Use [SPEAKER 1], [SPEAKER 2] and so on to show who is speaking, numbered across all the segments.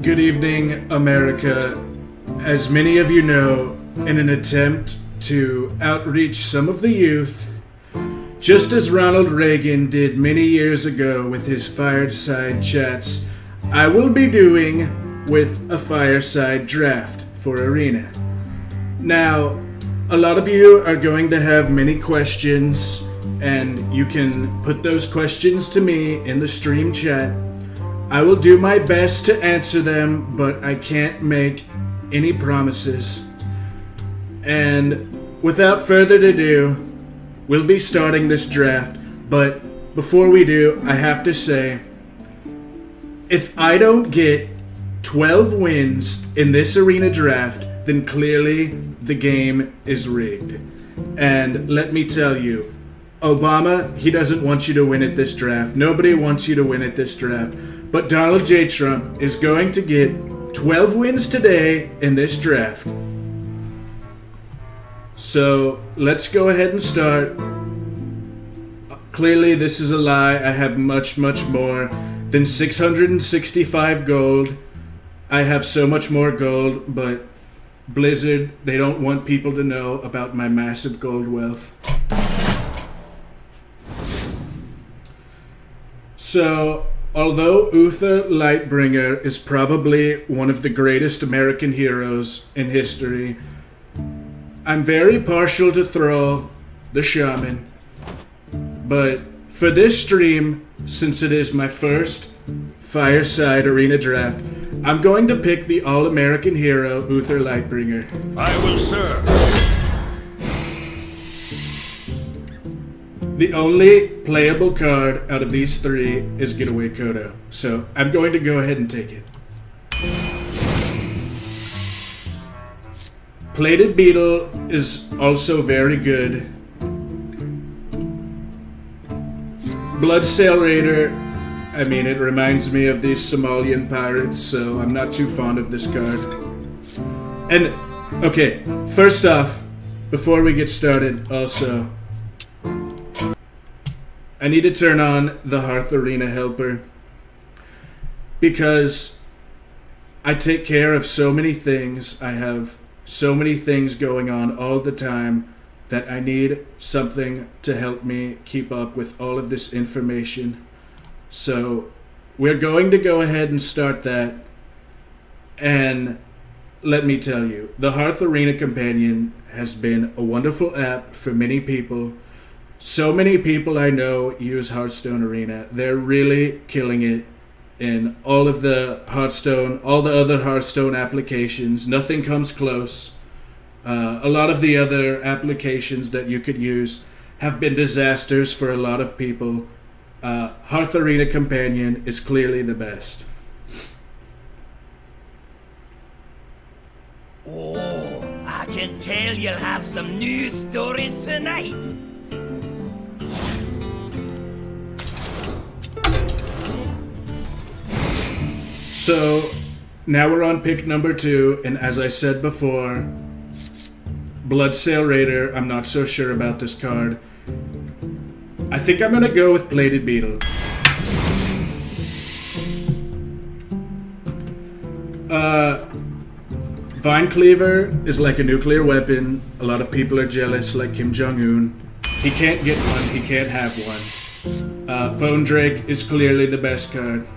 [SPEAKER 1] Good evening, America. As many of you know, in an attempt to outreach some of the youth, just as Ronald Reagan did many years ago with his fireside chats, I will be doing with a fireside draft for Arena. Now, a lot of you are going to have many questions, and you can put those questions to me in the stream chat. I will do my best to answer them, but I can't make any promises. And without further ado, we'll be starting this draft. But before we do, I have to say, if I don't get 12 wins in this arena draft, then clearly the game is rigged. And let me tell you, Obama, he doesn't want you to win at this draft. Nobody wants you to win at this draft. But Donald J. Trump is going to get 12 wins today in this draft. So let's go ahead and start. Clearly this is a lie. I have much more than 665 gold. I have so much more gold, but Blizzard, they don't want people to know about my massive gold wealth. So, although Uther Lightbringer is probably one of the greatest American heroes in history, I'm very partial to Thrall, the shaman. But for this stream, since it is my first fireside arena draft, I'm going to pick the all-American hero, Uther Lightbringer.
[SPEAKER 2] I will serve.
[SPEAKER 1] The only playable card out of these three is Getaway Kodo, so I'm going to go ahead and take it. Plated Beetle is also very good. Bloodsail Raider, I mean, it reminds me of these Somalian pirates, so I'm not too fond of this card. And, okay, first off, before we get started, also, I need to turn on the Hearth Arena helper, because I take care of so many things. I have so many things going on all the time that I need something to help me keep up with all of this information. So we're going to go ahead and start that. And let me tell you, the Hearth Arena Companion has been a wonderful app for many people. So many people I know use Hearthstone Arena. They're really killing it in all of the Hearthstone, all the other Hearthstone applications. Nothing comes close. A lot of the other applications that you could use have been disasters for a lot of people. Hearth Arena Companion is clearly the best.
[SPEAKER 3] Oh, I can tell you'll have some news stories tonight.
[SPEAKER 1] So, now we're on pick number 2, and as I said before, Bloodsail Raider, I'm not so sure about this card. I think I'm gonna go with Plated Beetle. Vine Cleaver is like a nuclear weapon. A lot of people are jealous, like Kim Jong-un. He can't get one, he can't have one. Bone Drake is clearly the best card.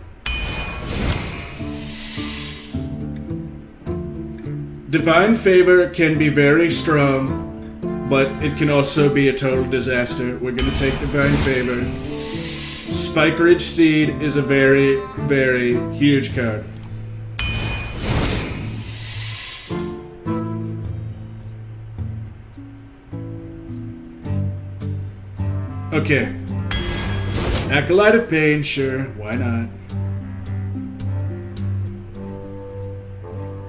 [SPEAKER 1] Divine Favor can be very strong, but it can also be a total disaster. We're gonna take Divine Favor. Spike Ridge Steed is a very huge card. Okay. Acolyte of Pain, sure, why not?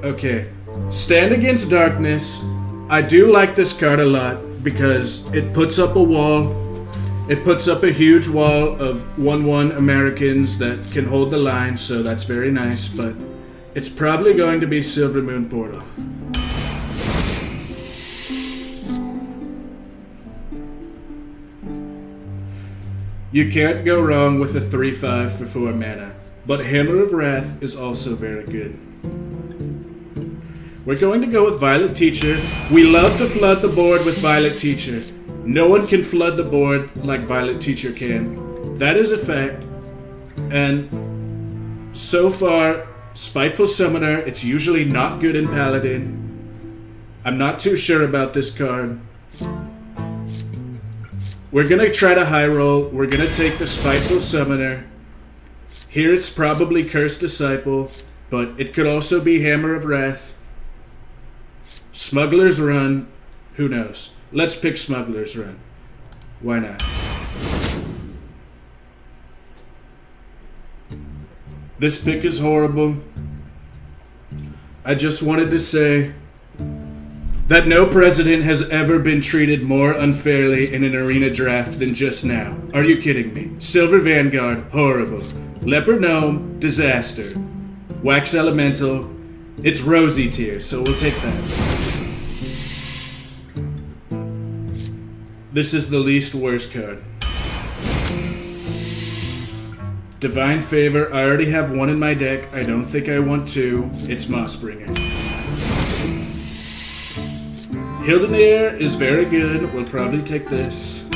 [SPEAKER 1] Okay. Stand Against Darkness. I do like this card a lot because it puts up a wall. It puts up a huge wall of 1/1 Americans that can hold the line, so that's very nice, but it's probably going to be Silver Moon Portal. You can't go wrong with a 3/5 for 4 mana, but Hammer of Wrath is also very good. We're going to go with Violet Teacher. We love to flood the board with Violet Teacher. No one can flood the board like Violet Teacher can. That is a fact. And so far, Spiteful Summoner, it's usually not good in Paladin. I'm not too sure about this card. We're gonna try to high roll. We're gonna take the Spiteful Summoner. Here it's probably Cursed Disciple, but it could also be Hammer of Wrath. Smuggler's Run. Who knows? Let's pick Smuggler's Run. Why not? This pick is horrible. I just wanted to say that no president has ever been treated more unfairly in an arena draft than just now. Are you kidding me? Silver Vanguard, horrible. Leopard Gnome, disaster. Wax Elemental, it's rosy tier, so we'll take that. This is the least worst card. Divine Favor, I already have one in my deck. I don't think I want two. It's Mossbringer. Hildenair is very good. We'll probably take this.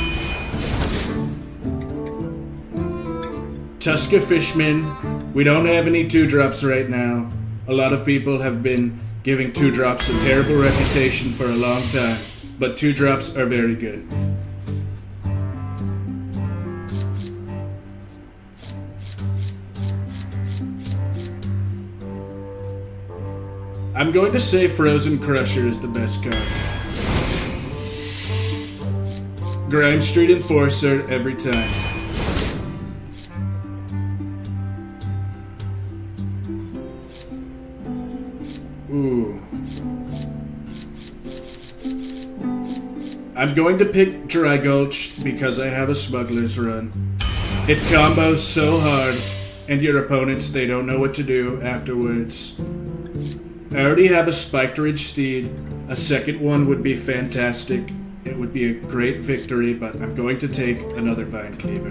[SPEAKER 1] Tuska Fishman. We don't have any 2-drops right now. A lot of people have been giving 2-drops a terrible reputation for a long time. But 2-drops are very good. I'm going to say Frozen Crusher is the best card. Grime Street Enforcer every time. Ooh. I'm going to pick Dry Gulch because I have a Smuggler's Run. It combos so hard, and your opponents, they don't know what to do afterwards. I already have a Spiked Ridge Steed. A second one would be fantastic. It would be a great victory, but I'm going to take another Vine Cleaver.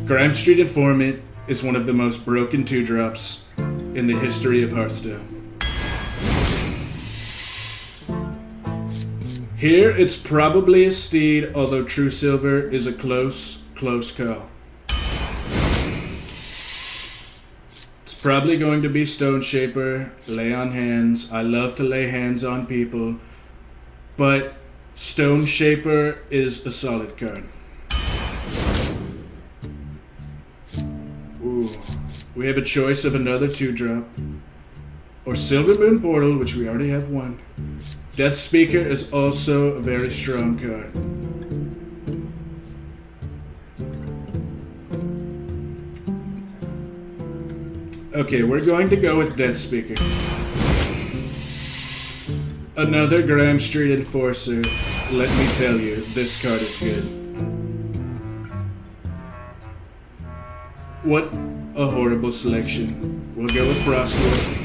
[SPEAKER 1] Grime Street Informant is one of the most broken 2-drops in the history of Hearthstone. Here, it's probably a Steed, although True Silver is a close call. It's probably going to be Stone Shaper, Lay on Hands. I love to lay hands on people, but Stone Shaper is a solid card. Ooh, we have a choice of another 2-drop, or Silver Moon Portal, which we already have one. Death Speaker is also a very strong card. Okay, we're going to go with Death Speaker. Another Grime Street Enforcer. Let me tell you, this card is good. What a horrible selection. We'll go with Frostwolf.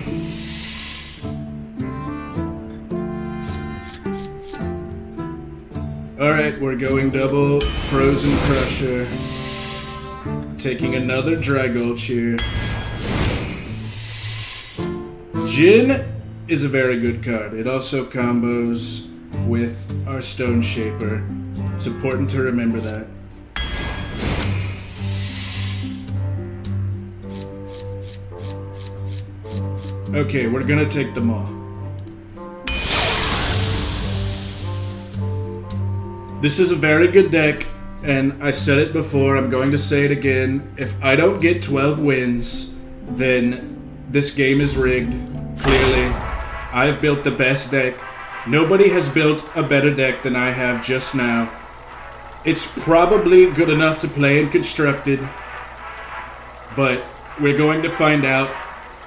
[SPEAKER 1] Alright, we're going double Frozen Crusher. Taking another Dry Gulch here. Jin is a very good card. It also combos with our Stone Shaper. It's important to remember that. Okay, we're gonna take them all. This is a very good deck, and I said it before, I'm going to say it again. If I don't get 12 wins, then this game is rigged. Clearly, I've built the best deck. Nobody has built a better deck than I have just now. It's probably good enough to play in Constructed, but we're going to find out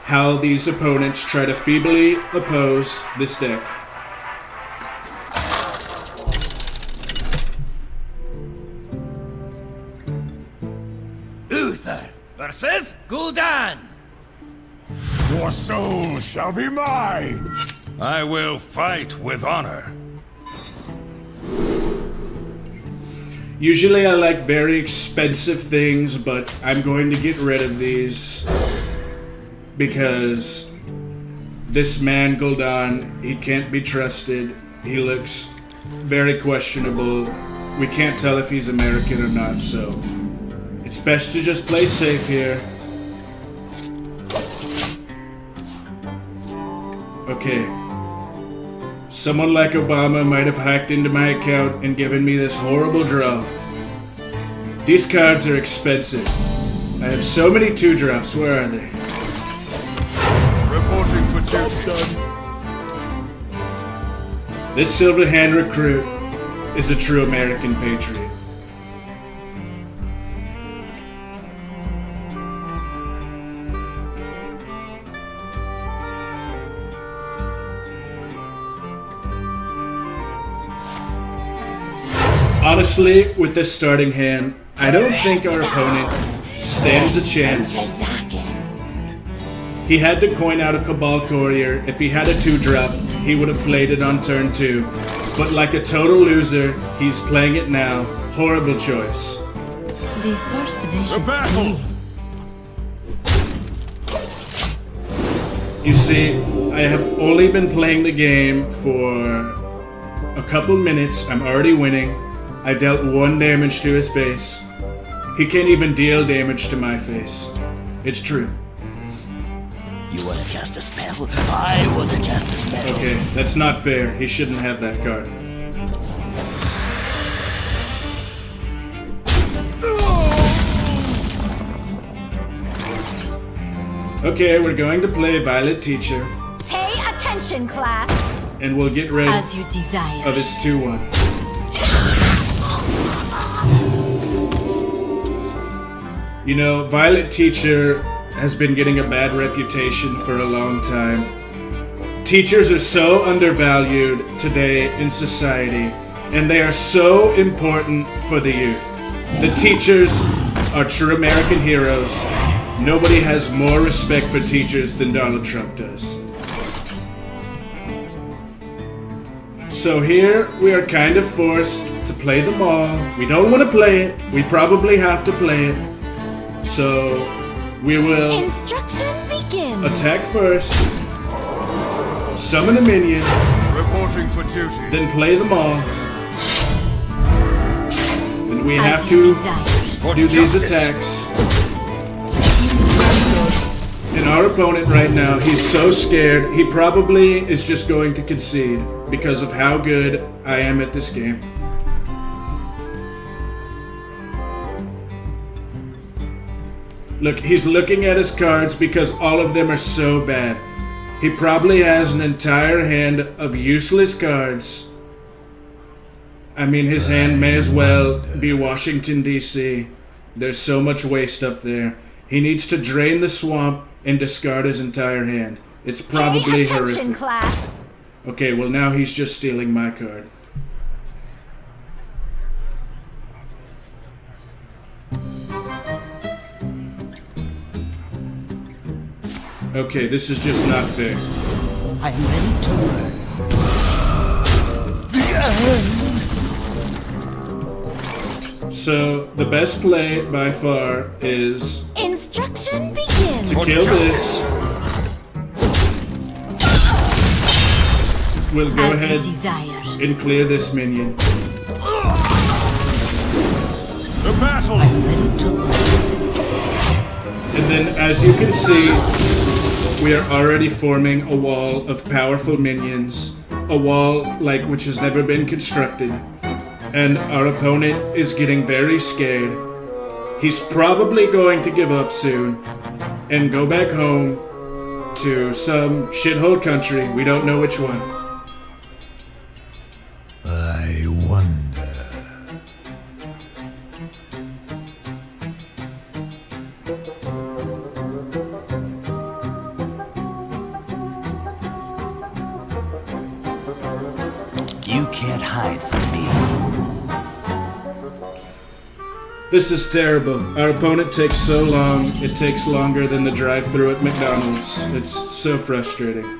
[SPEAKER 1] how these opponents try to feebly oppose this deck.
[SPEAKER 3] Uther versus Gul'dan.
[SPEAKER 2] Your soul shall be mine! I will fight with honor.
[SPEAKER 1] Usually I like very expensive things, but I'm going to get rid of these. because this man, Gul'dan, he can't be trusted. He looks very questionable. We can't tell if he's American or not, so it's best to just play safe here. Okay. Someone like Obama might have hacked into my account and given me this horrible draw. These cards are expensive. I have so many 2-drops. Where are they?
[SPEAKER 2] Reporting for duty.
[SPEAKER 1] This Silver Hand recruit is a true American patriot. Honestly, with this starting hand, I don't think our opponent stands a chance. He had to coin out a Cabal Courier. If he had a 2-drop, he would have played it on turn 2. But like a total loser, he's playing it now. Horrible choice.
[SPEAKER 4] The first vicious
[SPEAKER 2] battle!
[SPEAKER 1] You see, I have only been playing the game for a couple minutes. I'm already winning. I dealt 1 damage to his face. He can't even deal damage to my face. It's true.
[SPEAKER 3] You wanna cast a spell? I want to cast a spell.
[SPEAKER 1] Okay, that's not fair. He shouldn't have that card. Okay, we're going to play Violet Teacher,
[SPEAKER 4] Pay attention, class.
[SPEAKER 1] and we'll get rid
[SPEAKER 4] As you desire.
[SPEAKER 1] of his 2-1. You know, Violet Teacher has been getting a bad reputation for a long time. Teachers are so undervalued today in society, and they are so important for the youth. The teachers are true American heroes. Nobody has more respect for teachers than Donald Trump does. So here we are kind of forced to play them all. We don't want to play it. We probably have to play it. So we will
[SPEAKER 4] Instruction begins.
[SPEAKER 1] attack first, summon a minion,
[SPEAKER 2] Reporting for duty.
[SPEAKER 1] then play them all. And we
[SPEAKER 4] As
[SPEAKER 1] have
[SPEAKER 4] you
[SPEAKER 1] to
[SPEAKER 4] desire.
[SPEAKER 2] For
[SPEAKER 1] do these
[SPEAKER 2] justice.
[SPEAKER 1] attacks. And our opponent right now, he's so scared, he probably is just going to concede because of how good I am at this game. Look, he's looking at his cards because all of them are so bad. He probably has an entire hand of useless cards. I mean, his hand may as well be Washington, D.C. There's so much waste up there. He needs to drain the swamp and discard his entire hand. It's probably
[SPEAKER 4] Pay attention,
[SPEAKER 1] horrific.
[SPEAKER 4] class.
[SPEAKER 1] Okay, well now he's just stealing my card. Okay, this is just not fair.
[SPEAKER 3] I am ready to learn.
[SPEAKER 1] So, the best play by far is
[SPEAKER 4] Instruction begins.
[SPEAKER 1] to kill this. We'll go
[SPEAKER 4] As you
[SPEAKER 1] ahead
[SPEAKER 4] desire.
[SPEAKER 1] and clear this minion.
[SPEAKER 2] The battle!
[SPEAKER 3] Ready to learn.
[SPEAKER 1] And then, as you can see, we are already forming a wall of powerful minions. A wall like which has never been constructed. And our opponent is getting very scared. He's probably going to give up soon and go back home to some shithole country. We don't know which one.
[SPEAKER 2] I wonder.
[SPEAKER 3] You can't hide from me.
[SPEAKER 1] This is terrible. Our opponent takes so long, it takes longer than the drive-thru at McDonald's. It's so frustrating.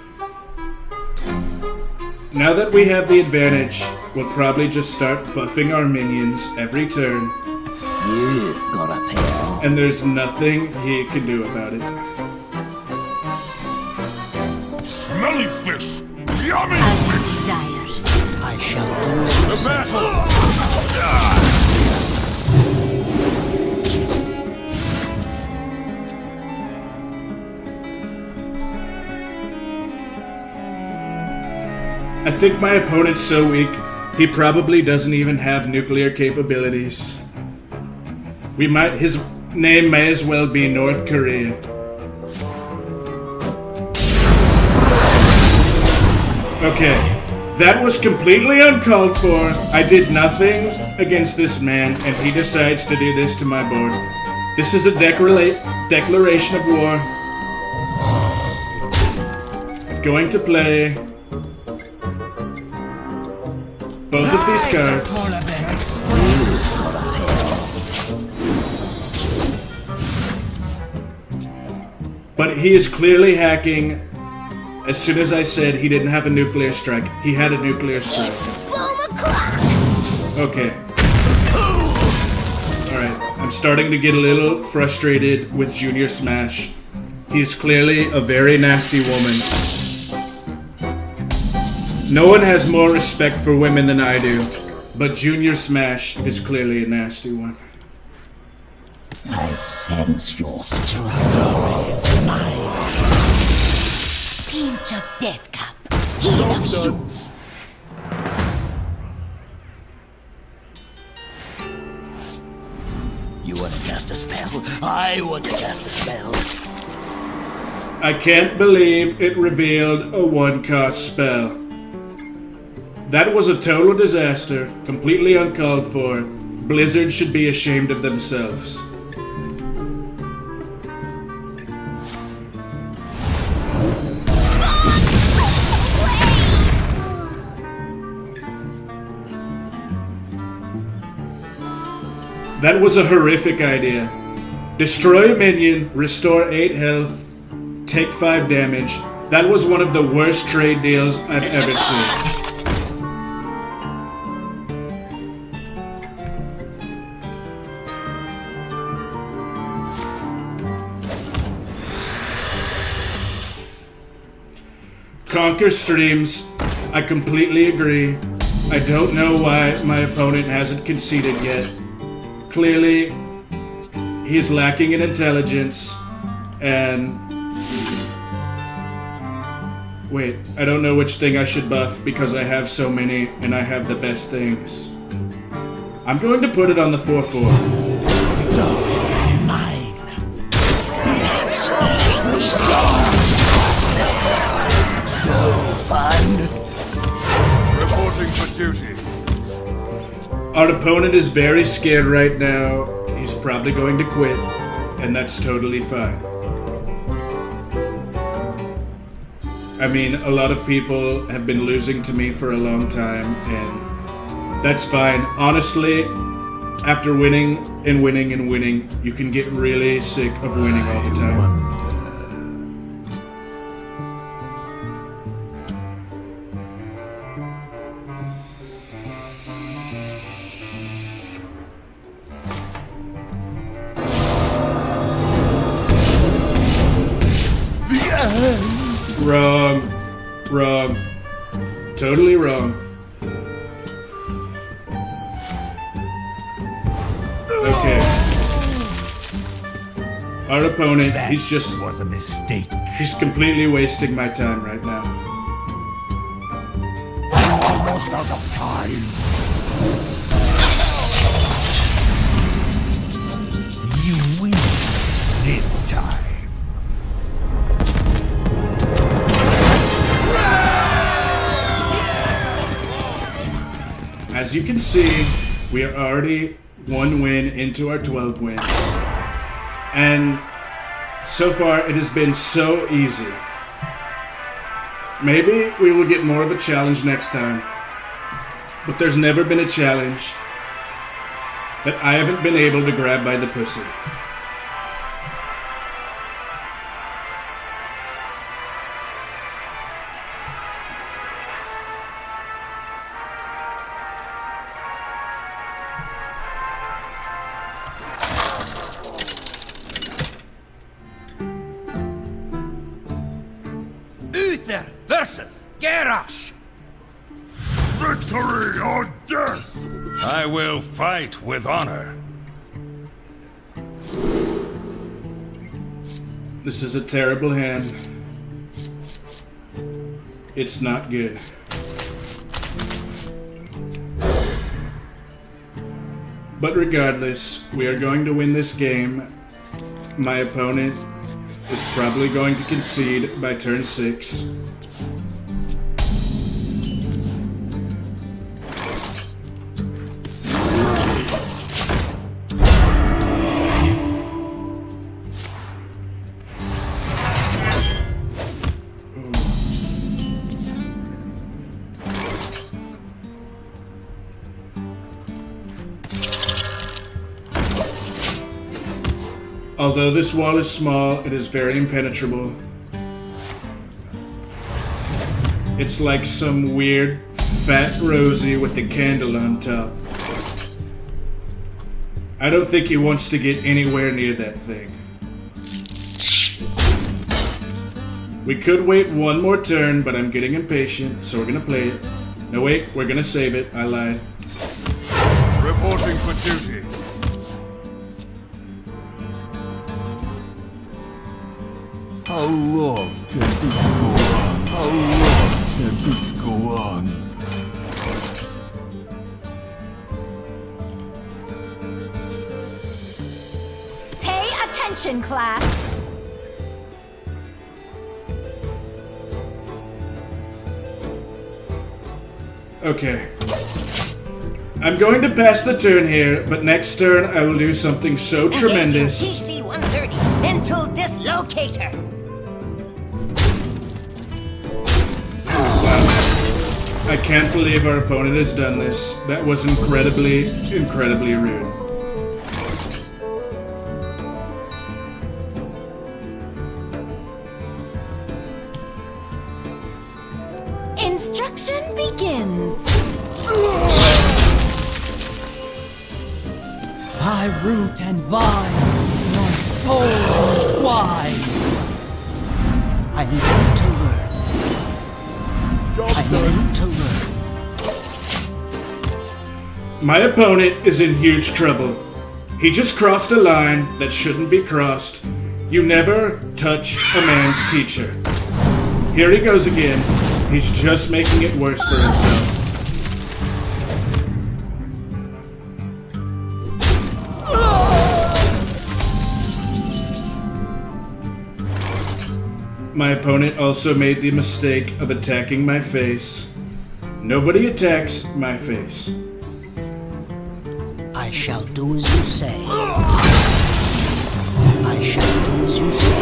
[SPEAKER 1] Now that we have the advantage, we'll probably just start buffing our minions every turn,
[SPEAKER 3] You got a pair.
[SPEAKER 1] and there's nothing he can do about it.
[SPEAKER 2] Smelly fish! Yummy
[SPEAKER 4] As you
[SPEAKER 2] fish!
[SPEAKER 4] desire.
[SPEAKER 3] I shall do
[SPEAKER 2] The battle!
[SPEAKER 1] I think my opponent's so weak, he probably doesn't even have nuclear capabilities. His name may as well be North Korea. Okay, that was completely uncalled for. I did nothing against this man, and he decides to do this to my board. This is a declaration of war. I'm going to play both of these cards. But he is clearly hacking. As soon as I said he didn't have a nuclear strike, he had a nuclear strike. Okay. Alright, I'm starting to get a little frustrated with Junior Smash. He is clearly a very nasty woman. No one has more respect for women than I do, but Junior Smash is clearly a nasty one.
[SPEAKER 3] I sense your struggle is mine.
[SPEAKER 4] Pinch of death cup. Heal of souls.
[SPEAKER 3] You want to cast a spell? I want to cast a spell.
[SPEAKER 1] I can't believe it revealed a one-cost spell. That was a total disaster, completely uncalled for. Blizzard should be ashamed of themselves. That was a horrific idea. Destroy a minion, restore 8 health, take 5 damage. That was one of the worst trade deals I've ever seen. Conquer streams. I completely agree. I don't know why my opponent hasn't conceded yet. Clearly, he's lacking in intelligence, and... Wait, I don't know which thing I should buff because I have so many and I have the best things. I'm going to put it on the 4/4.
[SPEAKER 2] Reporting for duty.
[SPEAKER 1] Our opponent is very scared right now. He's probably going to quit, and that's totally fine. I mean, a lot of people have been losing to me for a long time, and that's fine. Honestly, after winning and winning and winning, you can get really sick of winning all the time. Wrong. Wrong. Totally wrong. Okay. Our opponent, he's just...
[SPEAKER 2] Was a mistake.
[SPEAKER 1] He's completely wasting my time right now.
[SPEAKER 2] Almost out of time. You win this time.
[SPEAKER 1] As you can see, we are already 1 win into our 12 wins. And so far, it has been so easy. Maybe we will get more of a challenge next time. But there's never been a challenge that I haven't been able to grab by the pussy.
[SPEAKER 3] Uther
[SPEAKER 2] Verash! Victory or death! I will fight with honor.
[SPEAKER 1] This is a terrible hand. It's not good. But regardless, we are going to win this game. My opponent is probably going to concede by turn 6. Although this wall is small, it is very impenetrable. It's like some weird fat Rosie with a candle on top. I don't think he wants to get anywhere near that thing. We could wait one more turn, but I'm getting impatient, so we're gonna play it. No wait, we're gonna save it. I lied.
[SPEAKER 2] Reporting for duty.
[SPEAKER 5] How long can this go on? How long can this go on?
[SPEAKER 4] Pay attention, class.
[SPEAKER 1] Okay. I'm going to pass the turn here, but next turn I will do something so tremendous.
[SPEAKER 3] Engaging PC-130 into dislocator.
[SPEAKER 1] I can't believe our opponent has done this. That was incredibly, incredibly rude.
[SPEAKER 4] Instruction begins.
[SPEAKER 6] I root and vine, your soul entwine. I need to learn. I need to learn.
[SPEAKER 1] My opponent is in huge trouble. He just crossed a line that shouldn't be crossed. You never touch a man's teacher. Here he goes again. He's just making it worse for himself. My opponent also made the mistake of attacking my face. Nobody attacks my face.
[SPEAKER 6] I shall do as you say. I shall do as you say.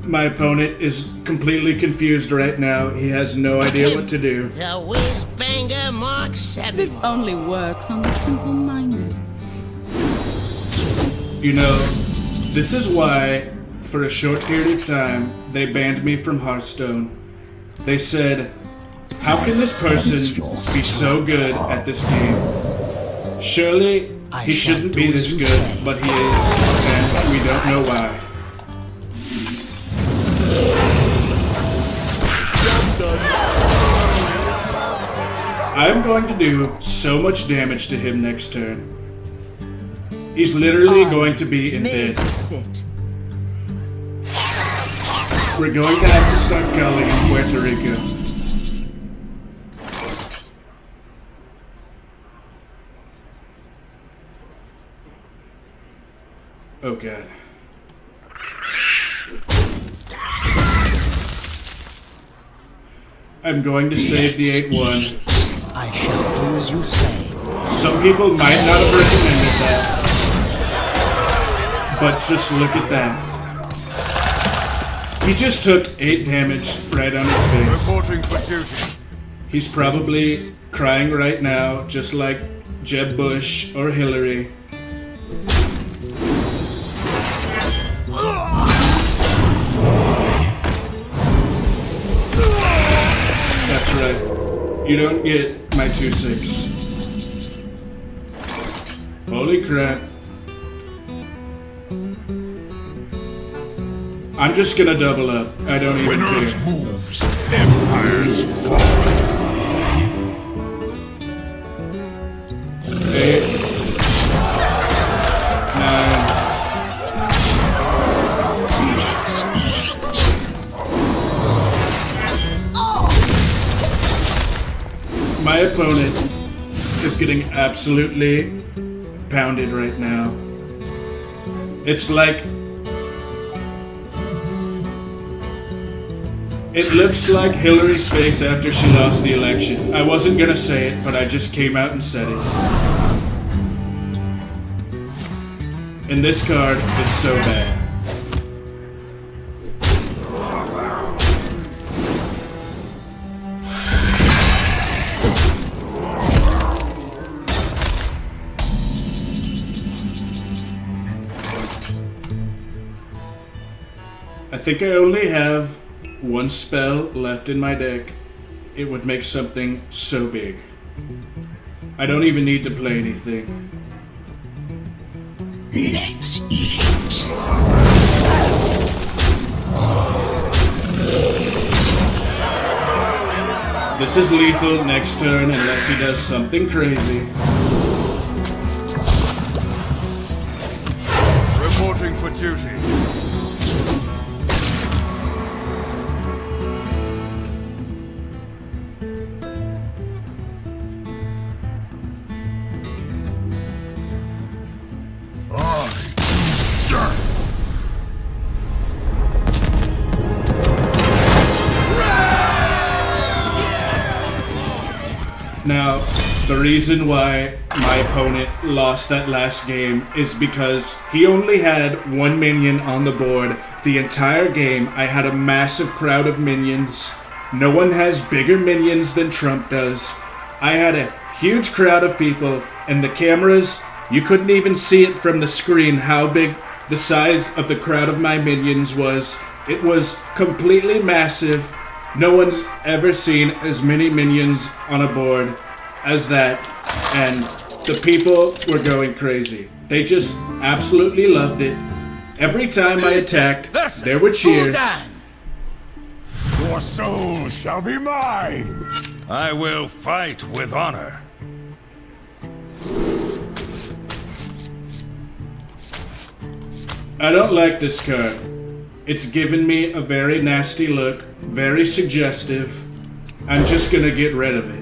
[SPEAKER 1] My opponent is completely confused right now. He has no idea what to do.
[SPEAKER 3] The whiz-banger Mark 7.
[SPEAKER 7] This only works on the simple-minded.
[SPEAKER 1] You know, this is why, for a short period of time, they banned me from Hearthstone. They said, how can this person be so good at this game? Surely, he shouldn't be this good, but he is, and we don't know why. I'm going to do so much damage to him next turn. He's literally going to be in bed. We're going to have to start calling him Puerto Rico. Oh god. I'm going to save the 8-1.
[SPEAKER 6] I shall do as you say.
[SPEAKER 1] Some people might not have recommended that. But just look at that. He just took 8 damage right on his face.
[SPEAKER 2] Reporting for duty.
[SPEAKER 1] He's probably crying right now, just like Jeb Bush or Hillary. That's right. You don't get my 2/6. Holy crap. I'm just gonna double up. I don't even
[SPEAKER 2] When
[SPEAKER 1] care.
[SPEAKER 2] Earth moves, empires fall.
[SPEAKER 1] 8, 9. My opponent is getting absolutely pounded right now. It's like... It looks like Hillary's face after she lost the election. I wasn't gonna say it, but I just came out and said it. And this card is so bad. I think I only have one spell left in my deck. It would make something so big. I don't even need to play anything.
[SPEAKER 3] Let's eat.
[SPEAKER 1] This is lethal next turn unless he does something crazy.
[SPEAKER 2] Reporting for duty.
[SPEAKER 1] Now, the reason why my opponent lost that last game is because he only had one minion on the board the entire game. I had a massive crowd of minions. No one has bigger minions than Trump does. I had a huge crowd of people, and the cameras, you couldn't even see it from the screen how big the size of the crowd of my minions was. It was completely massive. No one's ever seen as many minions on a board as that, and the people were going crazy. They just absolutely loved it. Every time I attacked, there were cheers.
[SPEAKER 2] Your soul shall be mine. I will fight with honor.
[SPEAKER 1] I don't like this card. It's given me a very nasty look, very suggestive. I'm just gonna get rid of it.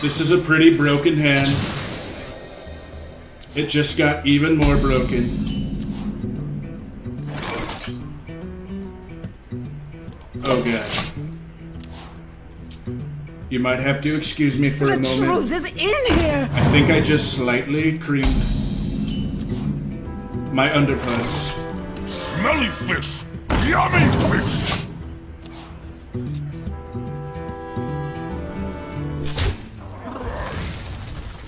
[SPEAKER 1] This is a pretty broken hand. It just got even more broken. Oh god. You might have to excuse me for a moment.
[SPEAKER 7] The truth is in here!
[SPEAKER 1] I think I just slightly creamed my underparts.
[SPEAKER 2] Smelly fish! Yummy fish!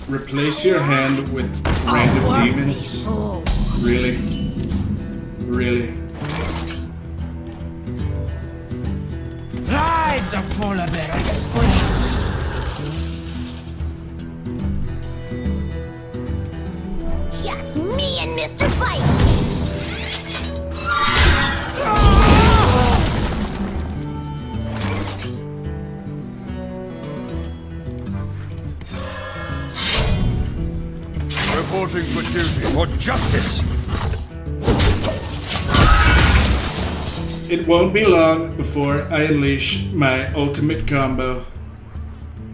[SPEAKER 1] Replace your hand with random demons? Really? Really?
[SPEAKER 3] Ride the polar bear and squeeze.
[SPEAKER 4] Just me and Mr. Fight.
[SPEAKER 2] Reporting for duty. For justice!
[SPEAKER 1] It won't be long before I unleash my ultimate combo.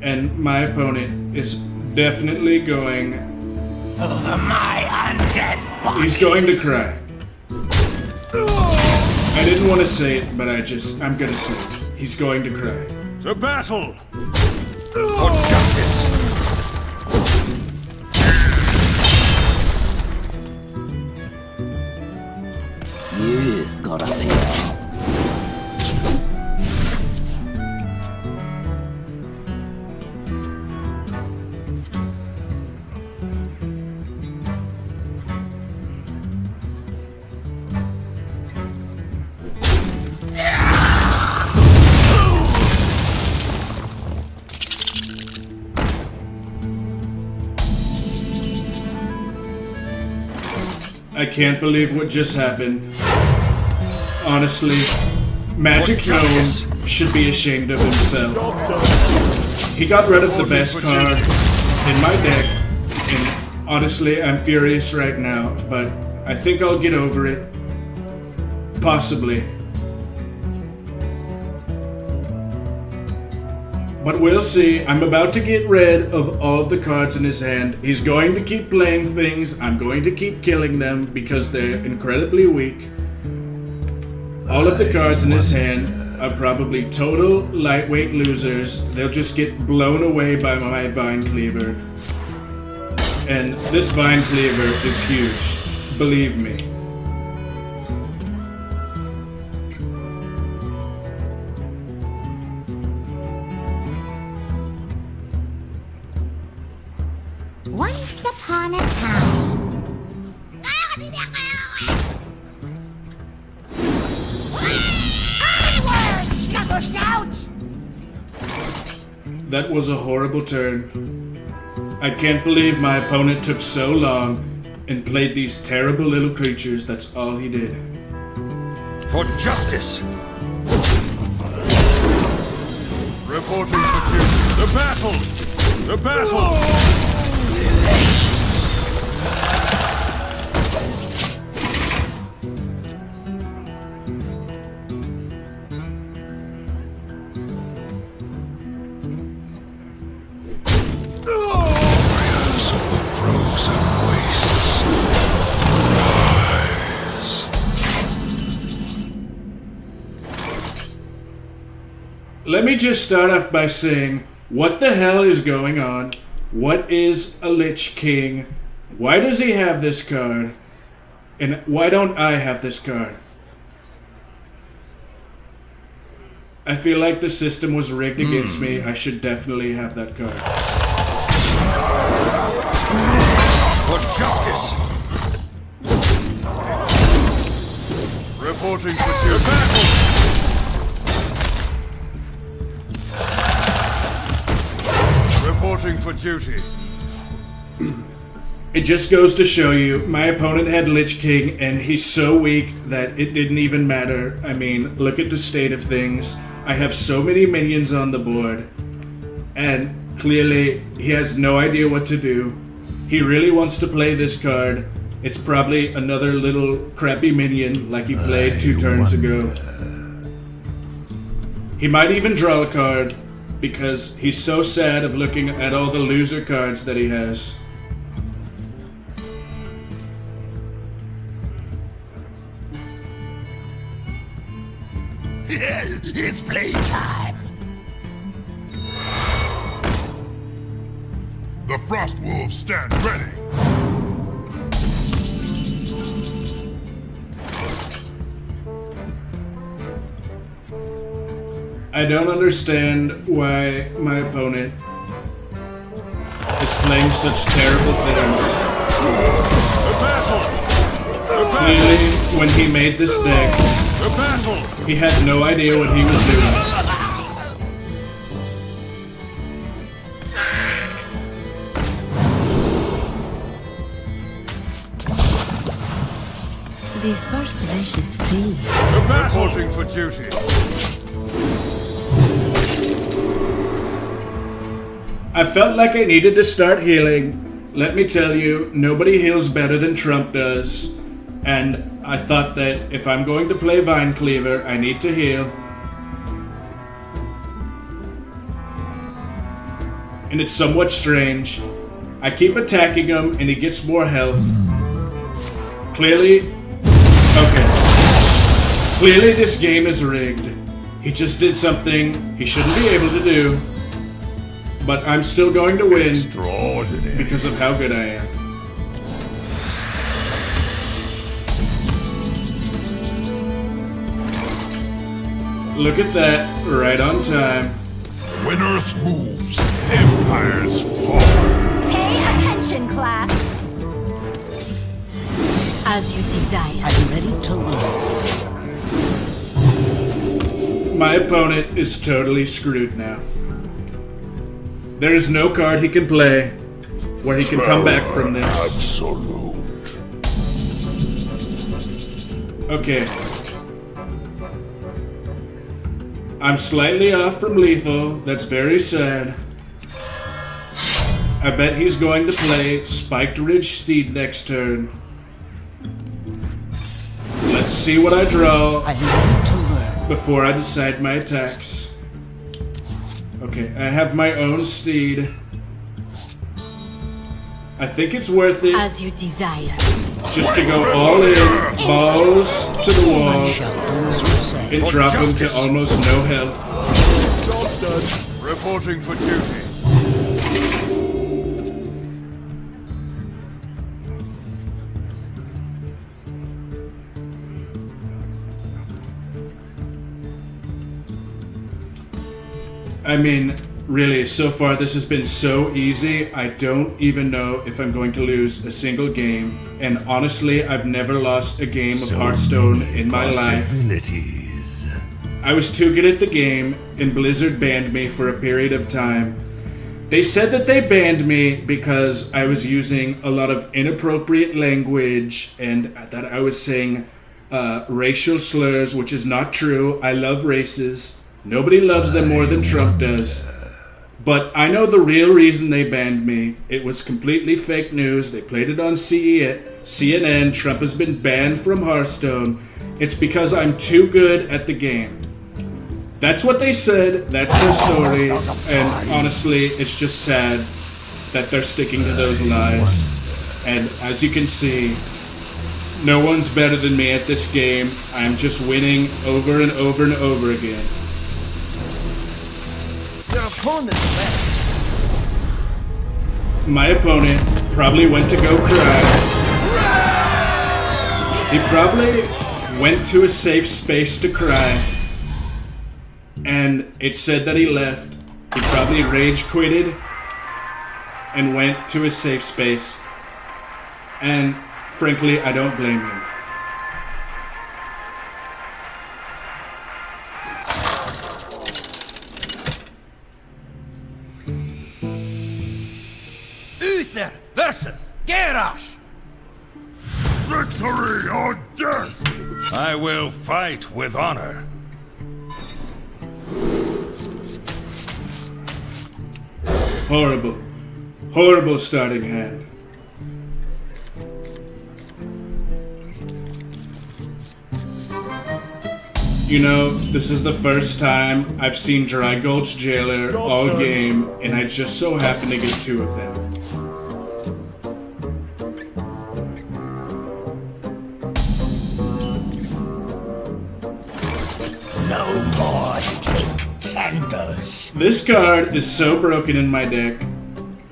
[SPEAKER 1] And my opponent is definitely going...
[SPEAKER 3] Over my undead body.
[SPEAKER 1] He's going to cry. I didn't want to say it, but I'm gonna say it. He's going to cry.
[SPEAKER 2] To battle! For justice!
[SPEAKER 6] You got up here.
[SPEAKER 1] I can't believe what just happened. Honestly, Magic Gnome should be ashamed of himself. He got rid of the best card in my deck, and honestly, I'm furious right now, but I think I'll get over it. Possibly. But we'll see. I'm about to get rid of all the cards in his hand. He's going to keep playing things. I'm going to keep killing them because they're incredibly weak. All of the cards in his hand are probably total lightweight losers. They'll just get blown away by my Vine Cleaver. And this Vine Cleaver is huge. Believe me.
[SPEAKER 4] Once upon a time. Onward, Scuttle Scout!
[SPEAKER 1] That was a horrible turn. I can't believe my opponent took so long and played these terrible little creatures. That's all he did.
[SPEAKER 2] For justice! Reporting for duty. The battle! The battle! Warriors of the frozen wastes, rise.
[SPEAKER 1] Let me just start off by saying, what the hell is going on? What is a Lich King? Why does he have this card? And why don't I have this card? I feel like the system was rigged against me. I should definitely have that card.
[SPEAKER 2] For justice! Reporting for duty. Battle! Reporting for duty.
[SPEAKER 1] It just goes to show you, my opponent had Lich King, and he's so weak that it didn't even matter. I mean, look at the state of things. I have so many minions on the board, and clearly he has no idea what to do. He really wants to play this card. It's probably another little crappy minion like he played 2 turns ago. He might even draw a card because he's so sad of looking at all the loser cards that he has.
[SPEAKER 3] It's playtime.
[SPEAKER 2] The Frost Wolves stand ready.
[SPEAKER 1] I don't understand why my opponent is playing such terrible things.
[SPEAKER 2] The battle!
[SPEAKER 1] Clearly, when he made this deck,
[SPEAKER 2] The battle!
[SPEAKER 1] he had no idea what he was doing.
[SPEAKER 8] The first wish is free.
[SPEAKER 2] The battle! Reporting for duty.
[SPEAKER 1] I felt like I needed to start healing. Let me tell you, nobody heals better than Trump does. And I thought that if I'm going to play Vine Cleaver, I need to heal. And it's somewhat strange. I keep attacking him and he gets more health. Clearly... okay. Clearly this game is rigged. He just did something he shouldn't be able to do. But I'm still going to win
[SPEAKER 2] Extraordinary.
[SPEAKER 1] because of how good I am. Look at that, right on time.
[SPEAKER 2] When Earth moves, empires fall.
[SPEAKER 4] Pay attention, class.
[SPEAKER 8] As you desire.
[SPEAKER 6] I'm ready to learn.
[SPEAKER 1] My opponent is totally screwed now. There is no card he can play where he can come back from this.
[SPEAKER 2] Absolute.
[SPEAKER 1] Okay. I'm slightly off from lethal. That's very sad. I bet he's going to play Spiked Ridge Steed next turn. Let's see what I draw before I decide my attacks. Okay, I have my own steed. I think it's worth it
[SPEAKER 8] As you desire.
[SPEAKER 1] just to go all in, balls to the wall, and drop him to almost no health.
[SPEAKER 2] Job done. Reporting for duty.
[SPEAKER 1] I mean, really, so far this has been so easy, I don't even know if I'm going to lose a single game. And honestly, I've never lost a game of Hearthstone in my life. I was too good at the game, and Blizzard banned me for a period of time. They said that they banned me because I was using a lot of inappropriate language and that I was saying racial slurs, which is not true. I love races. Nobody loves them more than Trump does. But I know the real reason they banned me. It was completely fake news. They played it on CNN. Trump has been banned from Hearthstone. It's because I'm too good at the game. That's what they said. That's their story. And honestly, it's just sad that they're sticking to those lies. And as you can see, no one's better than me at this game. I'm just winning over and over and over again.
[SPEAKER 3] Your opponent left.
[SPEAKER 1] My opponent probably went to go cry. He probably went to a safe space to cry. And it said that he left. He probably rage quitted and went to a safe space. And frankly, I don't blame him.
[SPEAKER 3] Uther versus Garrosh.
[SPEAKER 2] Victory or death! I will fight with honor.
[SPEAKER 1] Horrible. Horrible starting hand. You know, this is the first time I've seen Dry Gulch Jailer all game, and I just so happen to get two of them.
[SPEAKER 3] No more take candles.
[SPEAKER 1] This card is so broken in my deck.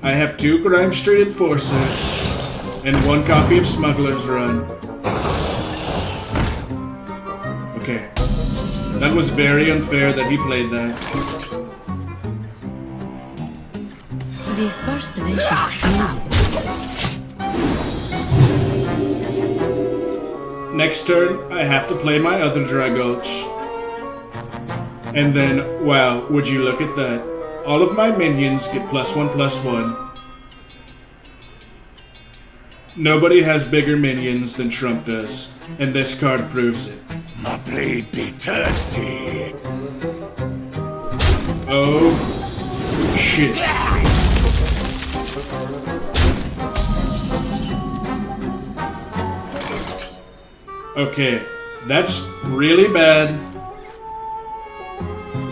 [SPEAKER 1] I have 2 Grime Street Enforcers and 1 copy of Smuggler's Run. Okay. That was very unfair that he played that.
[SPEAKER 8] The first wish is free.
[SPEAKER 1] Next turn, I have to play my other Dry Gulch. And then, wow, would you look at that. All of my minions get +1/+1. Nobody has bigger minions than Trump does, and this card proves it.
[SPEAKER 2] My blade be thirsty.
[SPEAKER 1] Oh, shit. Okay, that's really bad.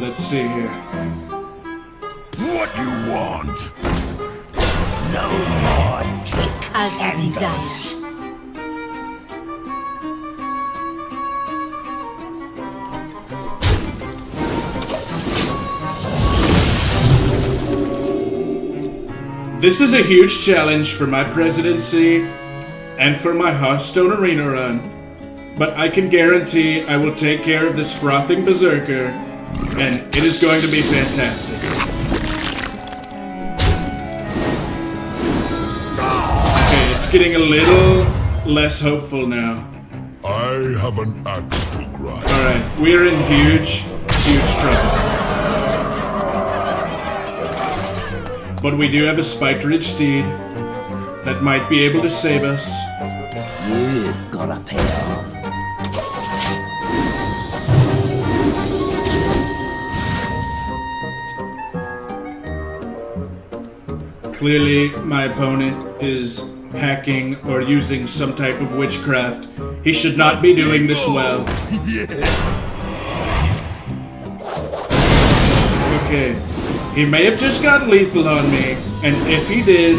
[SPEAKER 1] Let's see here.
[SPEAKER 2] What you want?
[SPEAKER 3] No more take
[SPEAKER 8] As you
[SPEAKER 3] candles.
[SPEAKER 8] desire.
[SPEAKER 1] This is a huge challenge for my presidency and for my Hearthstone Arena run. But I can guarantee I will take care of this frothing berserker, and it is going to be fantastic. Okay, it's getting a little less hopeful now.
[SPEAKER 2] I have an axe to grind.
[SPEAKER 1] Alright, we are in huge, huge trouble. But we do have a Spiked Ridge Steed that might be able to save us.
[SPEAKER 6] You've got a pair.
[SPEAKER 1] Clearly, my opponent is hacking or using some type of witchcraft. He should not be doing this well. Okay. He may have just got lethal on me, and if he did...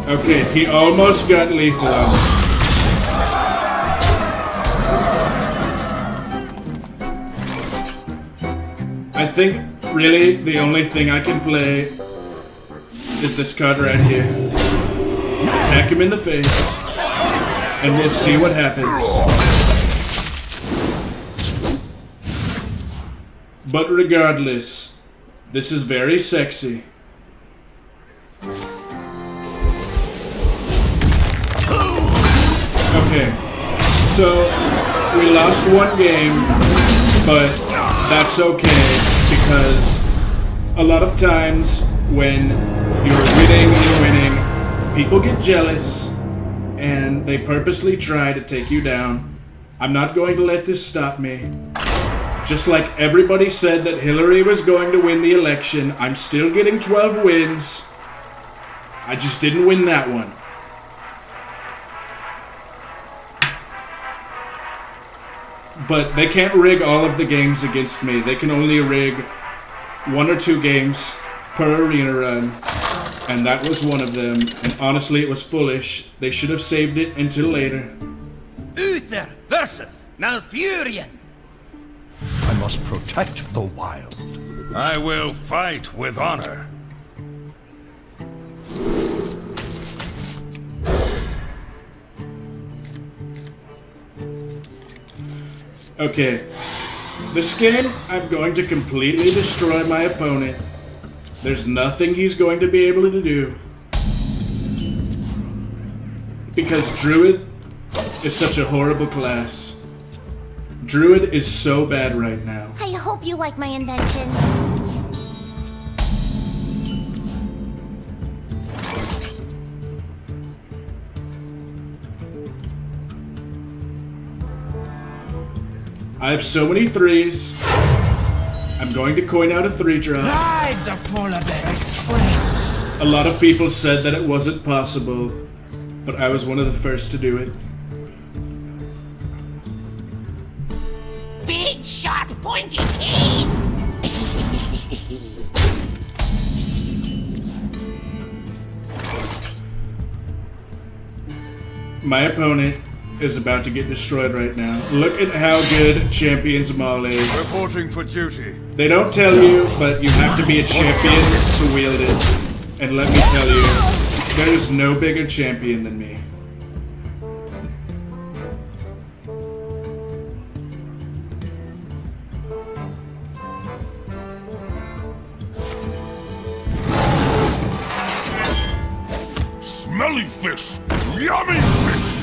[SPEAKER 1] Okay, he almost got lethal on me. I think, really, the only thing I can play is this card right here. Attack him in the face, and we'll see what happens. But regardless, this is very sexy. Okay, so we lost one game, but that's okay, because a lot of times when you're winning, people get jealous and they purposely try to take you down. I'm not going to let this stop me. Just like everybody said that Hillary was going to win the election, I'm still getting 12 wins. I just didn't win that one. But they can't rig all of the games against me. They can only rig 1 or 2 games per arena run. And that was one of them. And honestly, it was foolish. They should have saved it until later.
[SPEAKER 3] Uther versus Malfurion.
[SPEAKER 2] I must protect the wild. I will fight with honor.
[SPEAKER 1] Okay. This game, I'm going to completely destroy my opponent. There's nothing he's going to be able to do. Because Druid is such a horrible class. Druid is so bad right now.
[SPEAKER 4] I hope you like my invention.
[SPEAKER 1] I have so many 3s. I'm going to coin out a 3-drop.
[SPEAKER 3] Ride the Polar Bear Express.
[SPEAKER 1] A lot of people said that it wasn't possible, but I was one of the first to do it.
[SPEAKER 4] Big, sharp, pointy teeth!
[SPEAKER 1] My opponent is about to get destroyed right now. Look at how good Champion's Maul is.
[SPEAKER 2] Reporting for duty.
[SPEAKER 1] They don't tell you, but you have to be a champion to wield it. And let me tell you, there is no bigger champion than me.
[SPEAKER 2] Smelly fish! Yummy fish!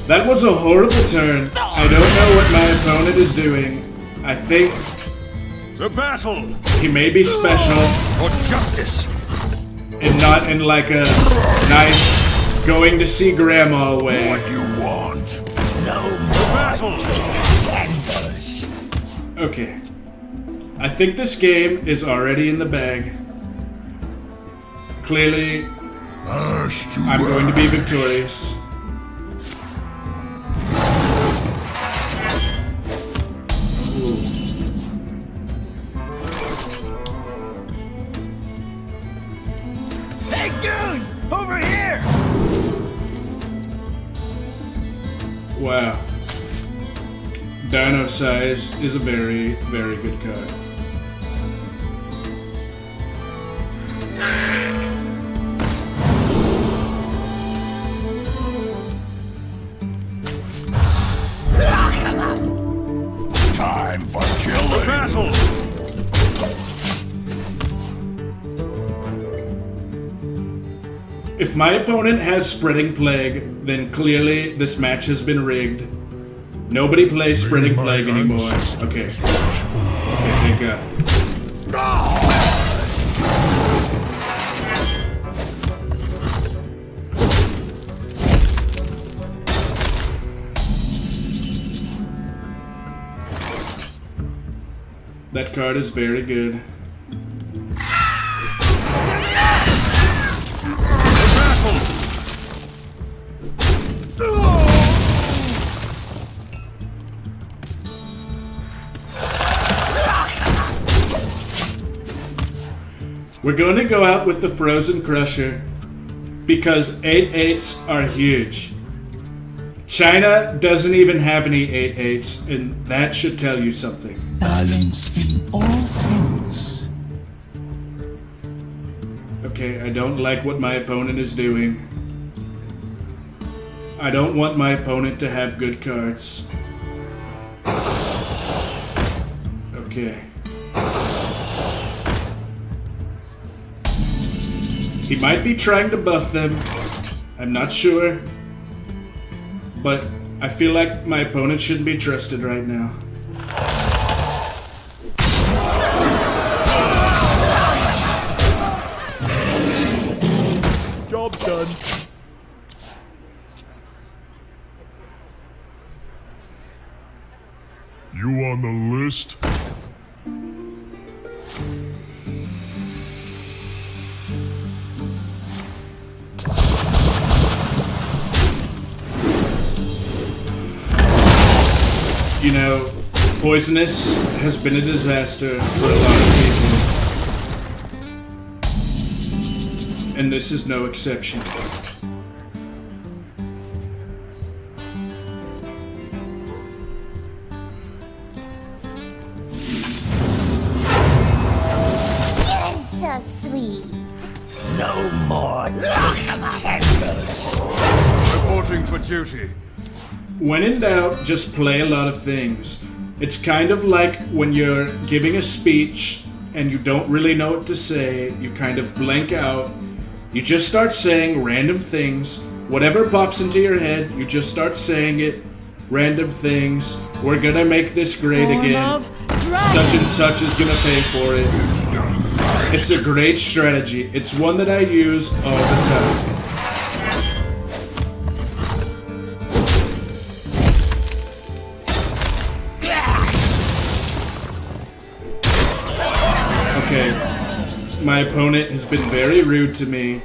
[SPEAKER 1] That was a horrible turn. I don't know what my opponent is doing. I think
[SPEAKER 2] The battle!
[SPEAKER 1] he may be special
[SPEAKER 2] For justice!
[SPEAKER 1] and not in like a nice going to see grandma way.
[SPEAKER 2] What you want? The battle!
[SPEAKER 1] Okay. I think this game is already in the bag. Clearly, I'm going to be victorious.
[SPEAKER 3] Hey, dudes! Over here!
[SPEAKER 1] Wow. Dino Size is a very, very good card.
[SPEAKER 2] Time for killing! The battle!
[SPEAKER 1] If my opponent has Spreading Plague, then clearly this match has been rigged. Nobody plays Spreading Plague anymore. Okay. Okay, thank God. That card is very good. We're going to go out with the Frozen Crusher because 8/8s are huge. China doesn't even have any 8/8s, and that should tell you something.
[SPEAKER 5] Balance in all things.
[SPEAKER 1] Okay, I don't like what my opponent is doing. I don't want my opponent to have good cards. Okay. He might be trying to buff them. I'm not sure. But I feel like my opponent shouldn't be trusted right now.
[SPEAKER 5] Job done.
[SPEAKER 2] You on the list?
[SPEAKER 1] You know, Poisonous has been a disaster for a lot of people. And this is no exception.
[SPEAKER 4] You're so sweet.
[SPEAKER 3] No more candles.
[SPEAKER 2] Reporting for duty.
[SPEAKER 1] When in doubt, just play a lot of things. It's kind of like when you're giving a speech and you don't really know what to say, you kind of blank out. You just start saying random things. Whatever pops into your head, you just start saying it. Random things. We're gonna make this great again. Such and such is gonna pay for it. It's a great strategy. It's one that I use all the time. My opponent has been very rude to me.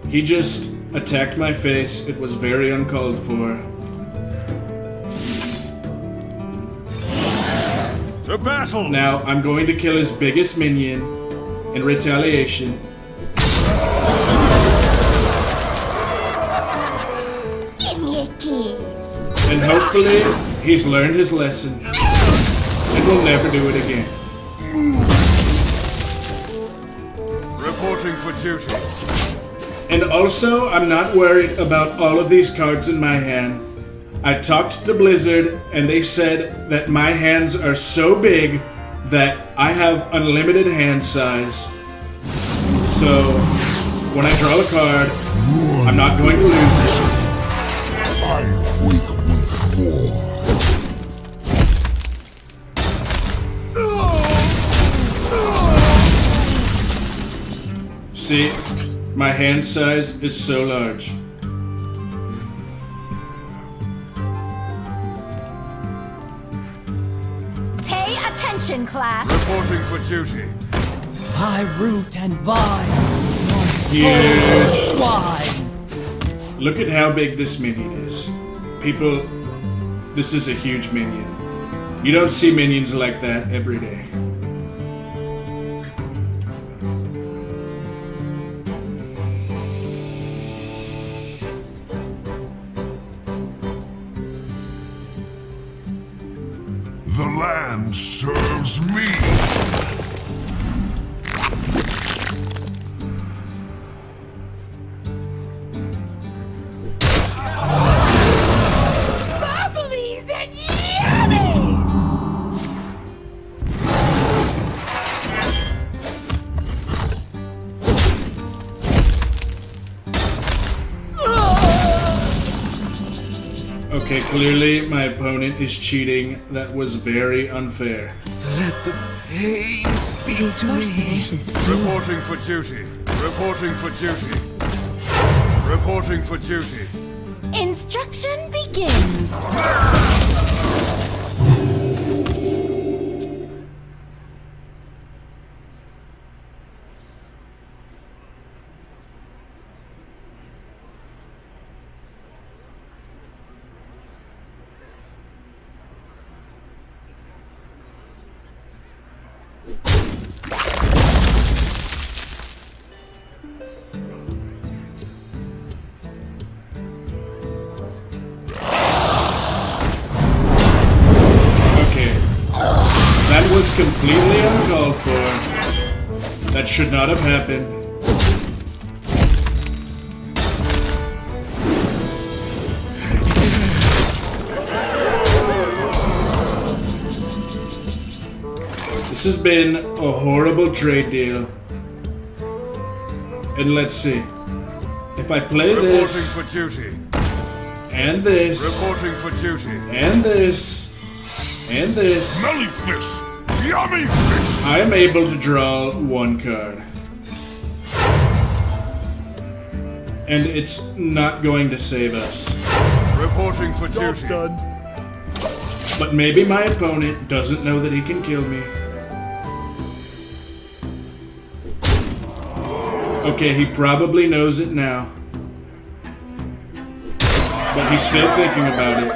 [SPEAKER 1] He just attacked my face. It was very uncalled for.
[SPEAKER 2] To battle!
[SPEAKER 1] Now I'm going to kill his biggest minion in retaliation.
[SPEAKER 4] Give me a kiss.
[SPEAKER 1] And hopefully he's learned his lesson and will never do it again.
[SPEAKER 2] Reporting for duty.
[SPEAKER 1] And also, I'm not worried about all of these cards in my hand. I talked to Blizzard, and they said that my hands are so big that I have unlimited hand size. So, when I draw a card, I'm not going to lose it.
[SPEAKER 2] I wake once more.
[SPEAKER 1] See, my hand size is so large.
[SPEAKER 4] Pay attention, class.
[SPEAKER 2] Reporting for duty.
[SPEAKER 9] I root and vine.
[SPEAKER 1] Huge.
[SPEAKER 9] Wine.
[SPEAKER 1] Look at how big this minion is. People, this is a huge minion. You don't see minions like that every day.
[SPEAKER 2] The land serves me.
[SPEAKER 3] Bubblies and yummies!
[SPEAKER 1] Okay, clearly my opponent is cheating. That was very unfair.
[SPEAKER 5] Let the pain speak to
[SPEAKER 8] First
[SPEAKER 5] me.
[SPEAKER 8] wish is fuel.
[SPEAKER 2] Reporting for duty. Reporting for duty. Reporting for duty.
[SPEAKER 4] Instruction begins.
[SPEAKER 1] was completely uncalled for. That should not have happened. This has been a horrible trade deal. And let's see. If I play this,
[SPEAKER 2] for duty.
[SPEAKER 1] and this,
[SPEAKER 2] Reporting for duty.
[SPEAKER 1] and this, and this,
[SPEAKER 2] Smelly fish! Yummy fish!
[SPEAKER 1] I am able to draw one card. And it's not going to save us.
[SPEAKER 2] Reporting for duty.
[SPEAKER 1] But maybe my opponent doesn't know that he can kill me. Okay, he probably knows it now. But he's still thinking about it.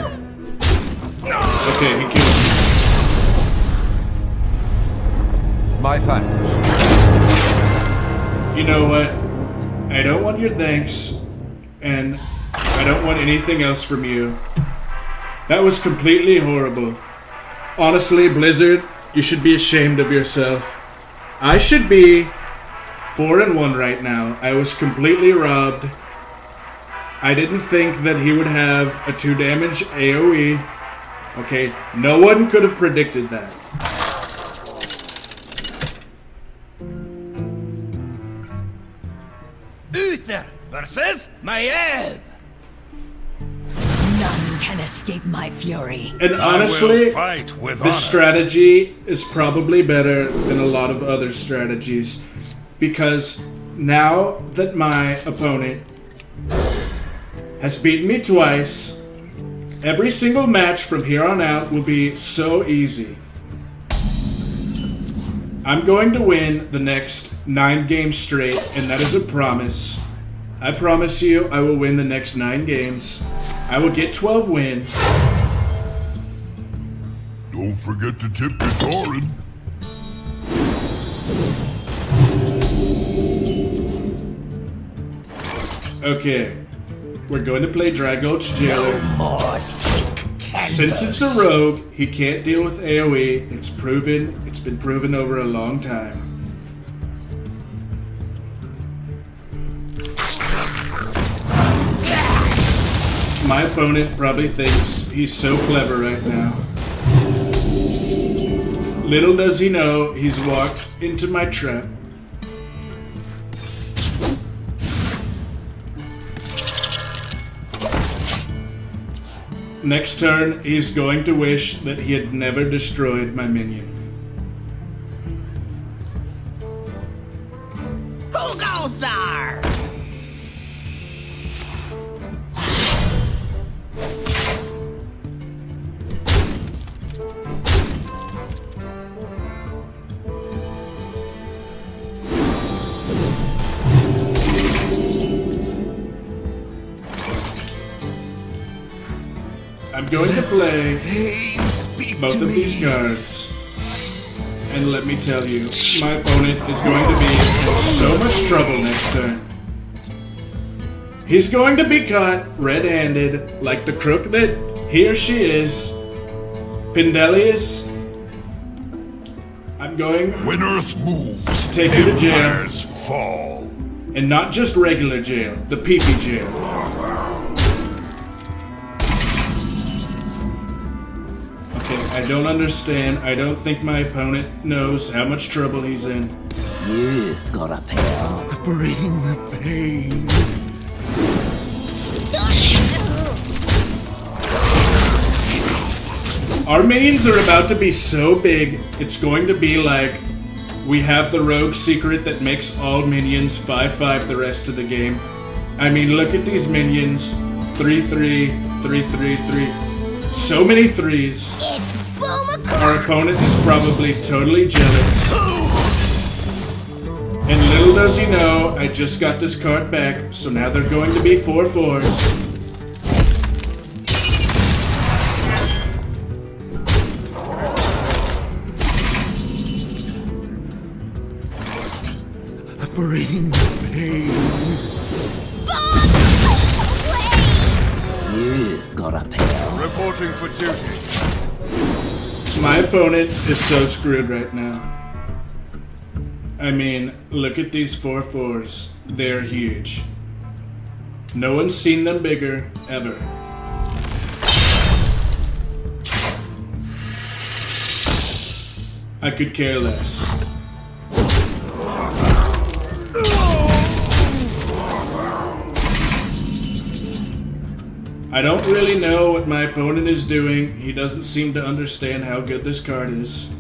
[SPEAKER 1] Okay, he killed me.
[SPEAKER 5] My thanks.
[SPEAKER 1] You know what? I don't want your thanks, and I don't want anything else from you. That was completely horrible. Honestly, Blizzard, you should be ashamed of yourself. I should be 4-1 right now. I was completely robbed. I didn't think that he would have a 2 damage AoE. Okay, no one could have predicted that.
[SPEAKER 3] Uther versus Maiev.
[SPEAKER 8] None can escape my fury.
[SPEAKER 1] And
[SPEAKER 2] I
[SPEAKER 1] honestly,
[SPEAKER 2] will fight with
[SPEAKER 1] this
[SPEAKER 2] honor.
[SPEAKER 1] strategy is probably better than a lot of other strategies. Because now that my opponent has beaten me twice, every single match from here on out will be so easy. I'm going to win the next 9 games straight, and that is a promise. I promise you I will win the next 9 games. I will get 12 wins.
[SPEAKER 2] Don't forget to tip your Torin.
[SPEAKER 1] Okay, we're going to play Dragulch Jailer. Since it's a rogue, he can't deal with AoE. It's been proven over a long time. My opponent probably thinks he's so clever right now. Little does he know he's walked into my trap. Next turn, he's going to wish that he had never destroyed my minion.
[SPEAKER 3] Who goes there?
[SPEAKER 1] I'm going to play both of these cards. And let me tell you, my opponent is going to be in so much trouble next turn. He's going to be caught red-handed like the crook that he or she is. Pindelius. I'm going
[SPEAKER 2] When Earth moves,
[SPEAKER 1] to take you to jail.
[SPEAKER 2] empires fall.
[SPEAKER 1] And not just regular jail, the pee-pee jail. I don't understand. I don't think my opponent knows how much trouble he's in.
[SPEAKER 6] You got a pair.
[SPEAKER 5] Bring the pain.
[SPEAKER 1] Our minions are about to be so big, it's going to be like we have the rogue secret that makes all minions 5/5 the rest of the game. I mean, look at these minions. 3/3, 3/3, 3. So many 3s. Our opponent is probably totally jealous. And little does he know, I just got this card back, so now they're going to be 4/4s.
[SPEAKER 5] Bring the pain.
[SPEAKER 6] You got a pair.
[SPEAKER 2] Reporting for duty.
[SPEAKER 1] My opponent is so screwed right now. I mean, look at these 4/4s. They're huge. No one's seen them bigger, ever. I could care less. I don't really know what my opponent is doing. He doesn't seem to understand how good this card is.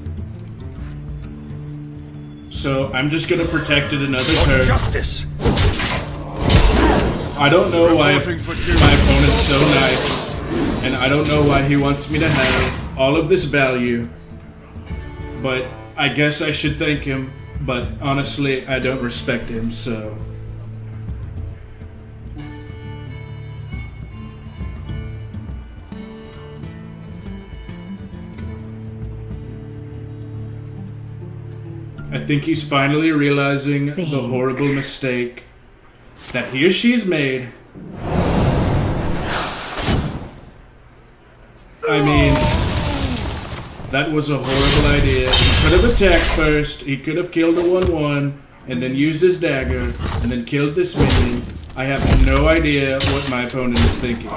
[SPEAKER 1] So I'm just gonna protect it another turn.
[SPEAKER 2] Justice!
[SPEAKER 1] I don't know why my opponent's so nice, and I don't know why he wants me to have all of this value. But I guess I should thank him, but honestly, I don't respect him, so... I think he's finally realizing the horrible mistake that he or she's made. I mean, that was a horrible idea. He could have attacked first, he could have killed a 1/1, and then used his dagger, and then killed this minion. I have no idea what my opponent is thinking.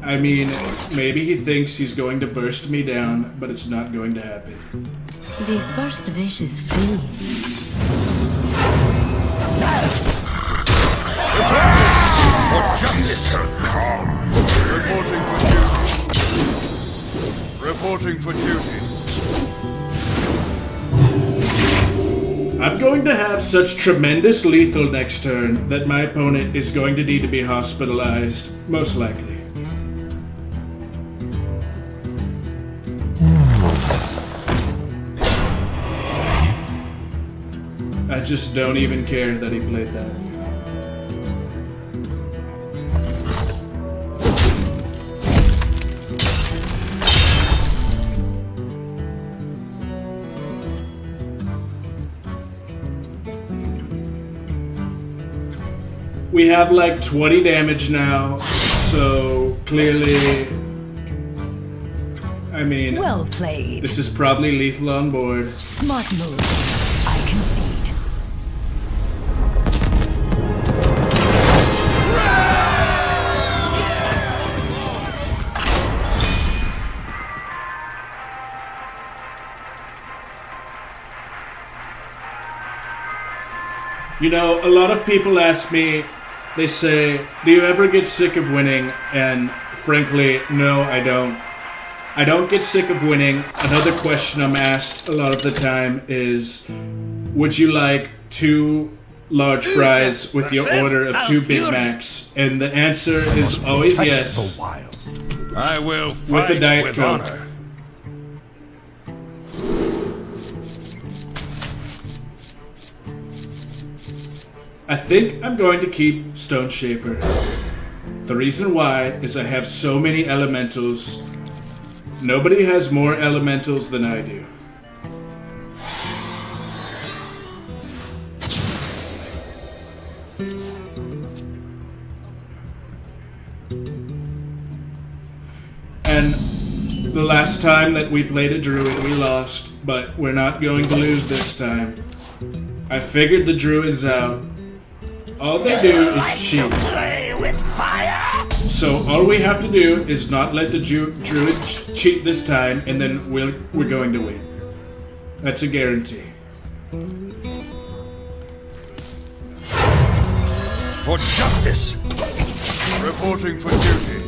[SPEAKER 1] I mean, maybe he thinks he's going to burst me down, but it's not going to happen.
[SPEAKER 8] The first wish is free.
[SPEAKER 2] For justice!
[SPEAKER 5] Reporting for duty. Reporting for duty.
[SPEAKER 1] I'm going to have such tremendous lethal next turn that my opponent is going to need to be hospitalized, most likely. I just don't even care that he played that. We have like 20 damage now, so clearly, I mean,
[SPEAKER 8] Well played.
[SPEAKER 1] this is probably lethal on board.
[SPEAKER 8] Smart moves. I concede.
[SPEAKER 1] You know, a lot of people ask me, they say, do you ever get sick of winning? And frankly, no, I don't. I don't get sick of winning. Another question I'm asked a lot of the time is, would you like 2 large fries with your order of 2 Big Macs? And the answer is always yes.
[SPEAKER 2] I will fight
[SPEAKER 1] With a Diet
[SPEAKER 2] with
[SPEAKER 1] Coke.
[SPEAKER 2] honor.
[SPEAKER 1] I think I'm going to keep Stone Shaper. The reason why is I have so many elementals. Nobody has more elementals than I do. And the last time that we played a druid, we lost, but we're not going to lose this time. I figured the druids out. All they do is cheat.
[SPEAKER 3] Play with fire!
[SPEAKER 1] So all we have to do is not let the druid cheat this time, and then we're going to win. That's a guarantee.
[SPEAKER 2] For justice!
[SPEAKER 5] Reporting for duty.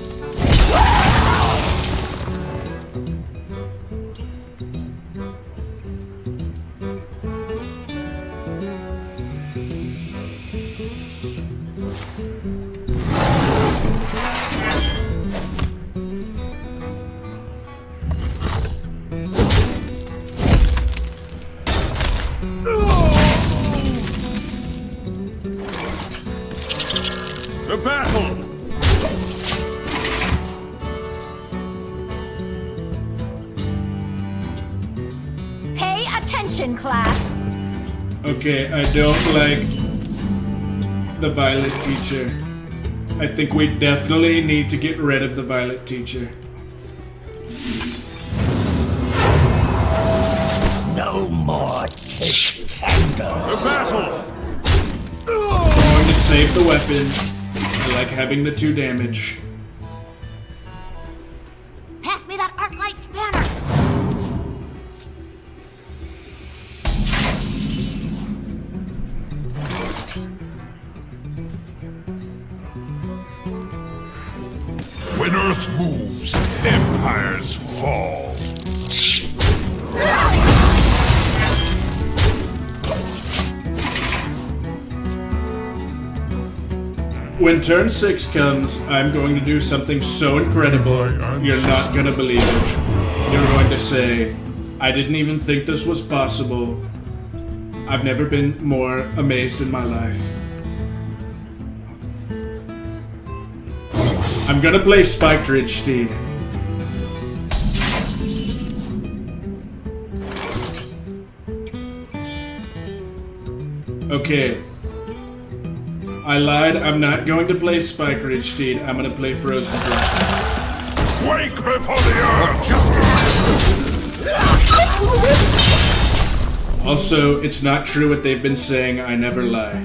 [SPEAKER 2] To battle!
[SPEAKER 4] Pay attention, class.
[SPEAKER 1] Okay, I don't like the Violet Teacher. I think we definitely need to get rid of the Violet Teacher.
[SPEAKER 3] No more tick candles.
[SPEAKER 2] To battle!
[SPEAKER 1] I'm going to save the weapon. I like having the 2 damage.
[SPEAKER 4] Pass me that arc light spanner.
[SPEAKER 2] When Earth moves, empires fall.
[SPEAKER 1] When turn 6 comes, I'm going to do something so incredible, you're not gonna believe it. You're going to say, I didn't even think this was possible. I've never been more amazed in my life. I'm gonna play Spiked Ridge Steed. Okay. I lied, I'm not going to play Spiked Ridge Steed, I'm gonna play Frozen Flesh.
[SPEAKER 2] Wake before the earth! Justice!
[SPEAKER 1] Also, it's not true what they've been saying, I never lie.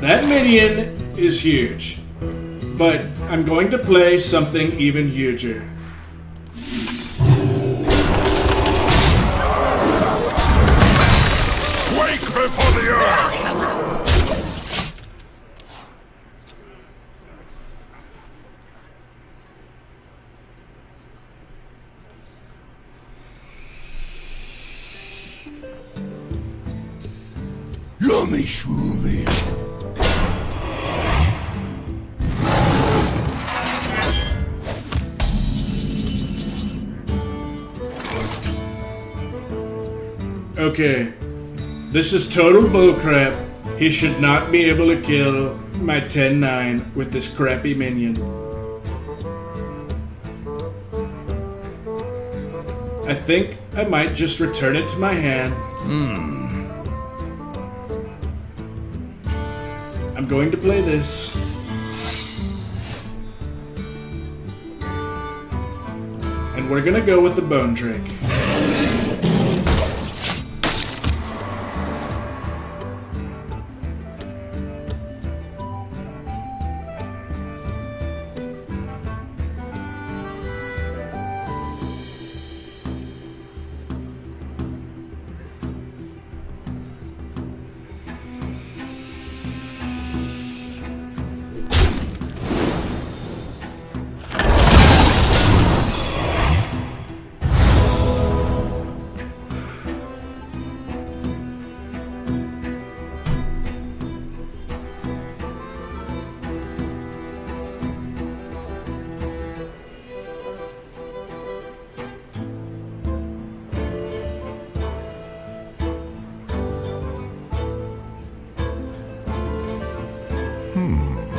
[SPEAKER 1] That minion is huge, but I'm going to play something even huger.
[SPEAKER 2] Wake before the earth! Yummy shroomies.
[SPEAKER 1] Okay, this is total bullcrap. He should not be able to kill my 10-9 with this crappy minion. I think I might just return it to my hand. I'm going to play this. And we're gonna go with the Bone Drake.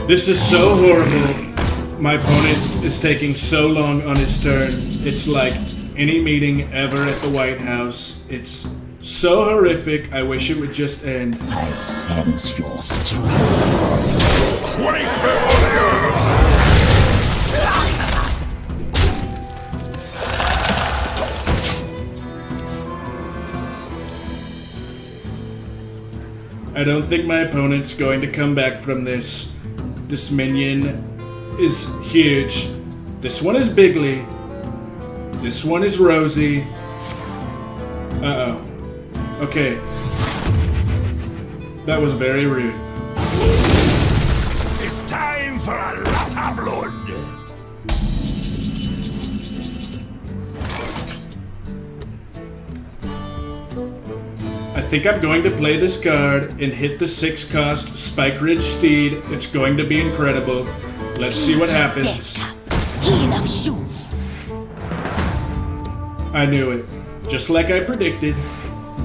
[SPEAKER 1] This is so horrible. My opponent is taking so long on his turn. It's like any meeting ever at the White House. It's so horrific, I wish it would just end.
[SPEAKER 6] I sense your strength.
[SPEAKER 2] Wake before the earth!
[SPEAKER 1] I don't think my opponent's going to come back from this. This minion is huge. This one is Bigly. This one is Rosie. Uh-oh. Okay. That was very rude.
[SPEAKER 2] It's time for a lot of blood!
[SPEAKER 1] I think I'm going to play this card and hit the 6-cost Spike Ridge Steed. It's going to be incredible. Let's see what happens.
[SPEAKER 4] Enough shoes.
[SPEAKER 1] I knew it. Just like I predicted.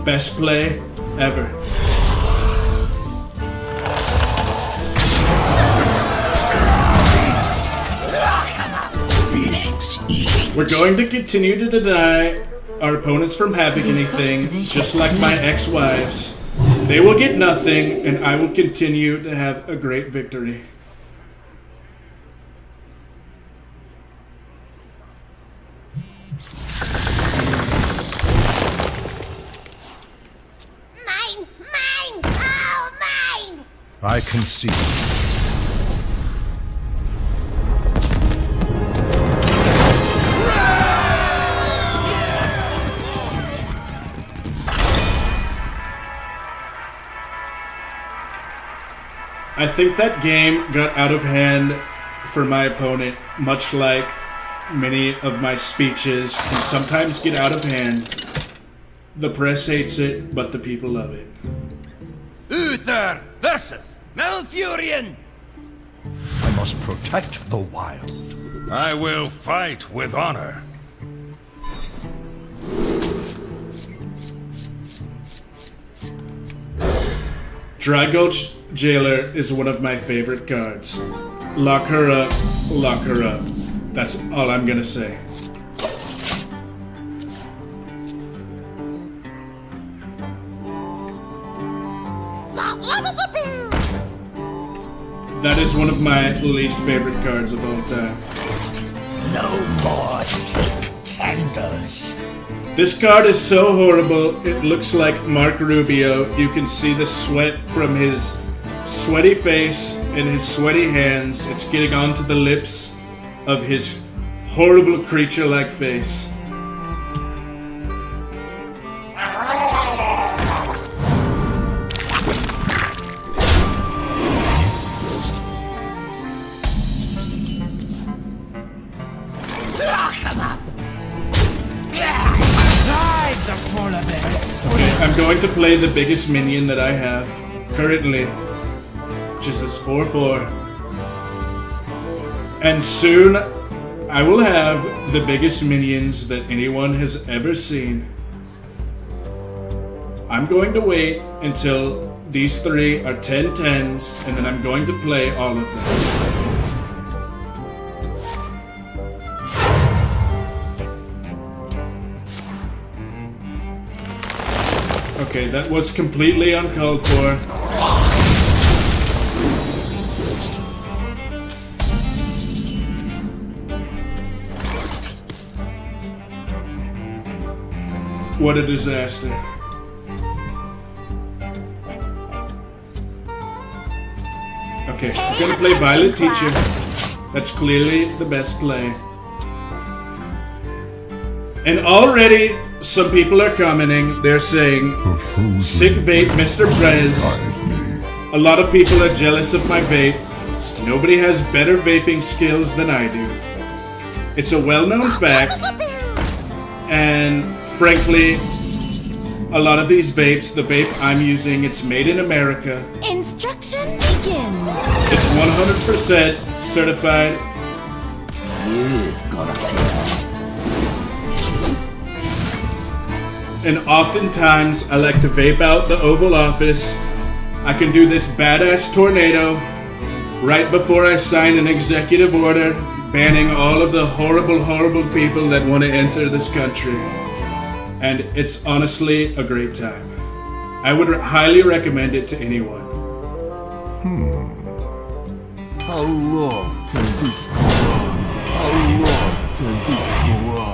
[SPEAKER 1] Best play ever. We're going to continue to deny our opponents from having anything, just like my ex-wives. They will get nothing, and I will continue to have a great victory.
[SPEAKER 4] Mine! Mine! All mine!
[SPEAKER 2] I concede.
[SPEAKER 1] I think that game got out of hand for my opponent, much like many of my speeches can sometimes get out of hand. The press hates it, but the people love it.
[SPEAKER 3] Uther versus Malfurion!
[SPEAKER 2] I must protect the wild. I will fight with honor.
[SPEAKER 1] Dry Gulch Jailer is one of my favorite cards. Lock her up, lock her up. That's all I'm gonna say. That is one of my least favorite cards of all time.
[SPEAKER 3] No more take candles.
[SPEAKER 1] This card is so horrible, it looks like Mark Rubio. You can see the sweat from his sweaty face and his sweaty hands. It's getting onto the lips of his horrible creature-like face. I'm going to play the biggest minion that I have currently, which is this 4/4. And soon I will have the biggest minions that anyone has ever seen. I'm going to wait until these three are 10/10s, and then I'm going to play all of them. Okay, that was completely uncalled for. What a disaster. Okay, I'm gonna play Violet Teacher. That's clearly the best play. And already, some people are commenting. They're saying, "Sick vape, Mr. Prez." A lot of people are jealous of my vape. Nobody has better vaping skills than I do. It's a well-known fact. And frankly, a lot of these vapes, the vape I'm using, it's made in America.
[SPEAKER 4] Instruction begins.
[SPEAKER 1] It's 100% certified. And oftentimes, I like to vape out the Oval Office. I can do this badass tornado right before I sign an executive order banning all of the horrible, horrible people that want to enter this country. And it's honestly a great time. I would highly recommend it to anyone.
[SPEAKER 5] How long can this go on? How long can this go on?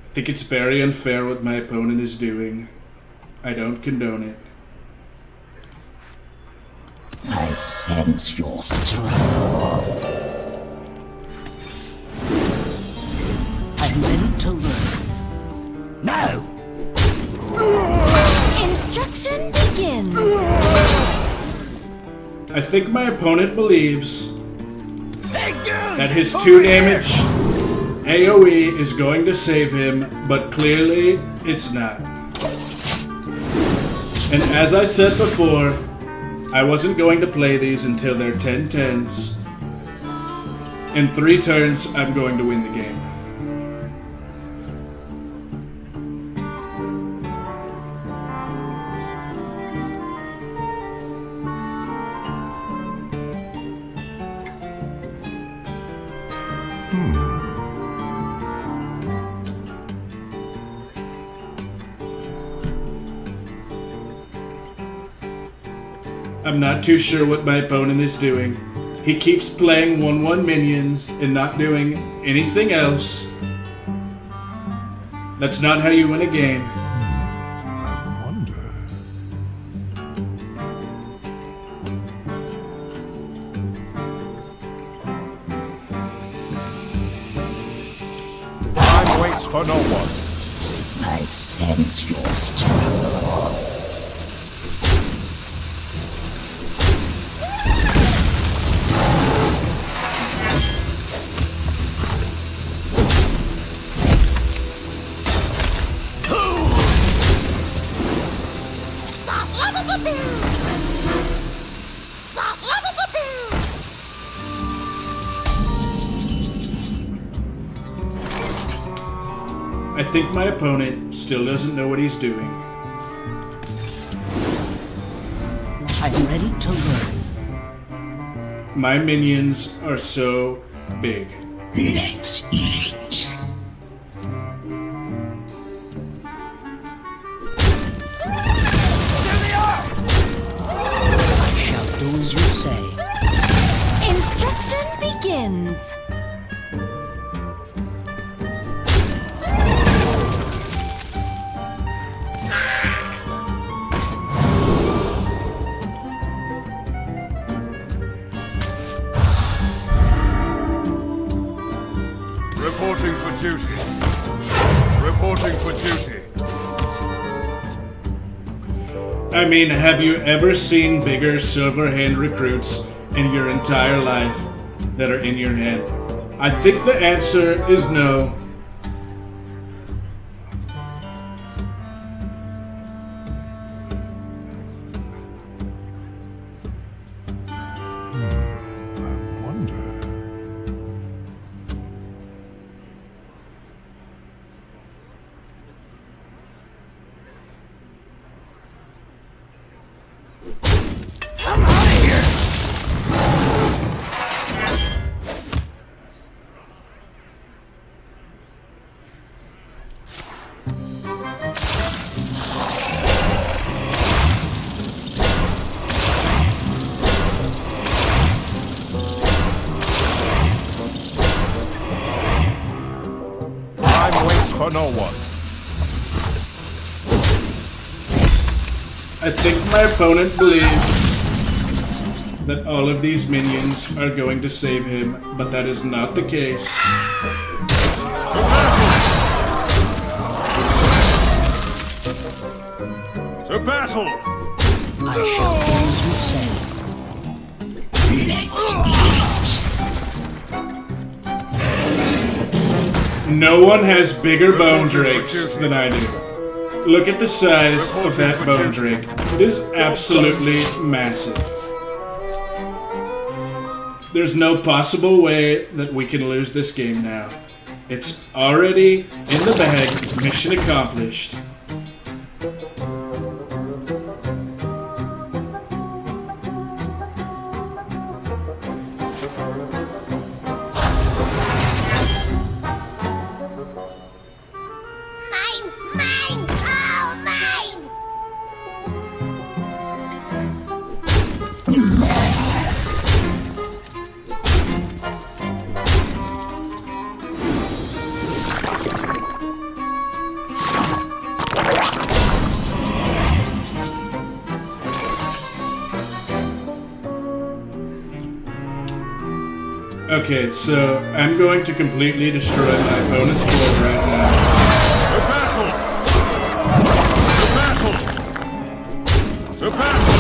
[SPEAKER 1] I think it's very unfair what my opponent is doing. I don't condone it.
[SPEAKER 6] I sense your strength.
[SPEAKER 9] I'm ready to learn.
[SPEAKER 3] No!
[SPEAKER 4] Instruction begins.
[SPEAKER 1] I think my opponent believes that his 2 damage AoE is going to save him, but clearly it's not. And as I said before, I wasn't going to play these until they're 10/10s. In 3 turns, I'm going to win the game. I'm not too sure what my opponent is doing. He keeps playing 1/1 minions and not doing anything else. That's not how you win a game.
[SPEAKER 2] I wonder. Time waits for no one.
[SPEAKER 6] I sense your strength.
[SPEAKER 1] I think my opponent still doesn't know what he's doing.
[SPEAKER 9] I'm ready to learn.
[SPEAKER 1] My minions are so big.
[SPEAKER 6] Let's eat.
[SPEAKER 9] I shall do as you say.
[SPEAKER 8] Instruction begins.
[SPEAKER 2] Reporting for duty. Reporting for duty.
[SPEAKER 1] I mean, have you ever seen bigger silver hand recruits in your entire life that are in your hand? I think the answer is no.
[SPEAKER 2] I wonder. Time waits for no one.
[SPEAKER 1] I think my opponent believes that all of these minions are going to save him, but that is not the case.
[SPEAKER 2] To battle!
[SPEAKER 9] I shall do as you say.
[SPEAKER 1] No one has bigger bone drakes than I do. Look at the size of that bone drake. It is absolutely massive. There's no possible way that we can lose this game now. It's already in the bag. Mission accomplished.
[SPEAKER 4] Mine! Mine! All mine!
[SPEAKER 1] Okay, so I'm going to completely destroy my opponent's board right now.
[SPEAKER 2] To battle! To battle! To battle!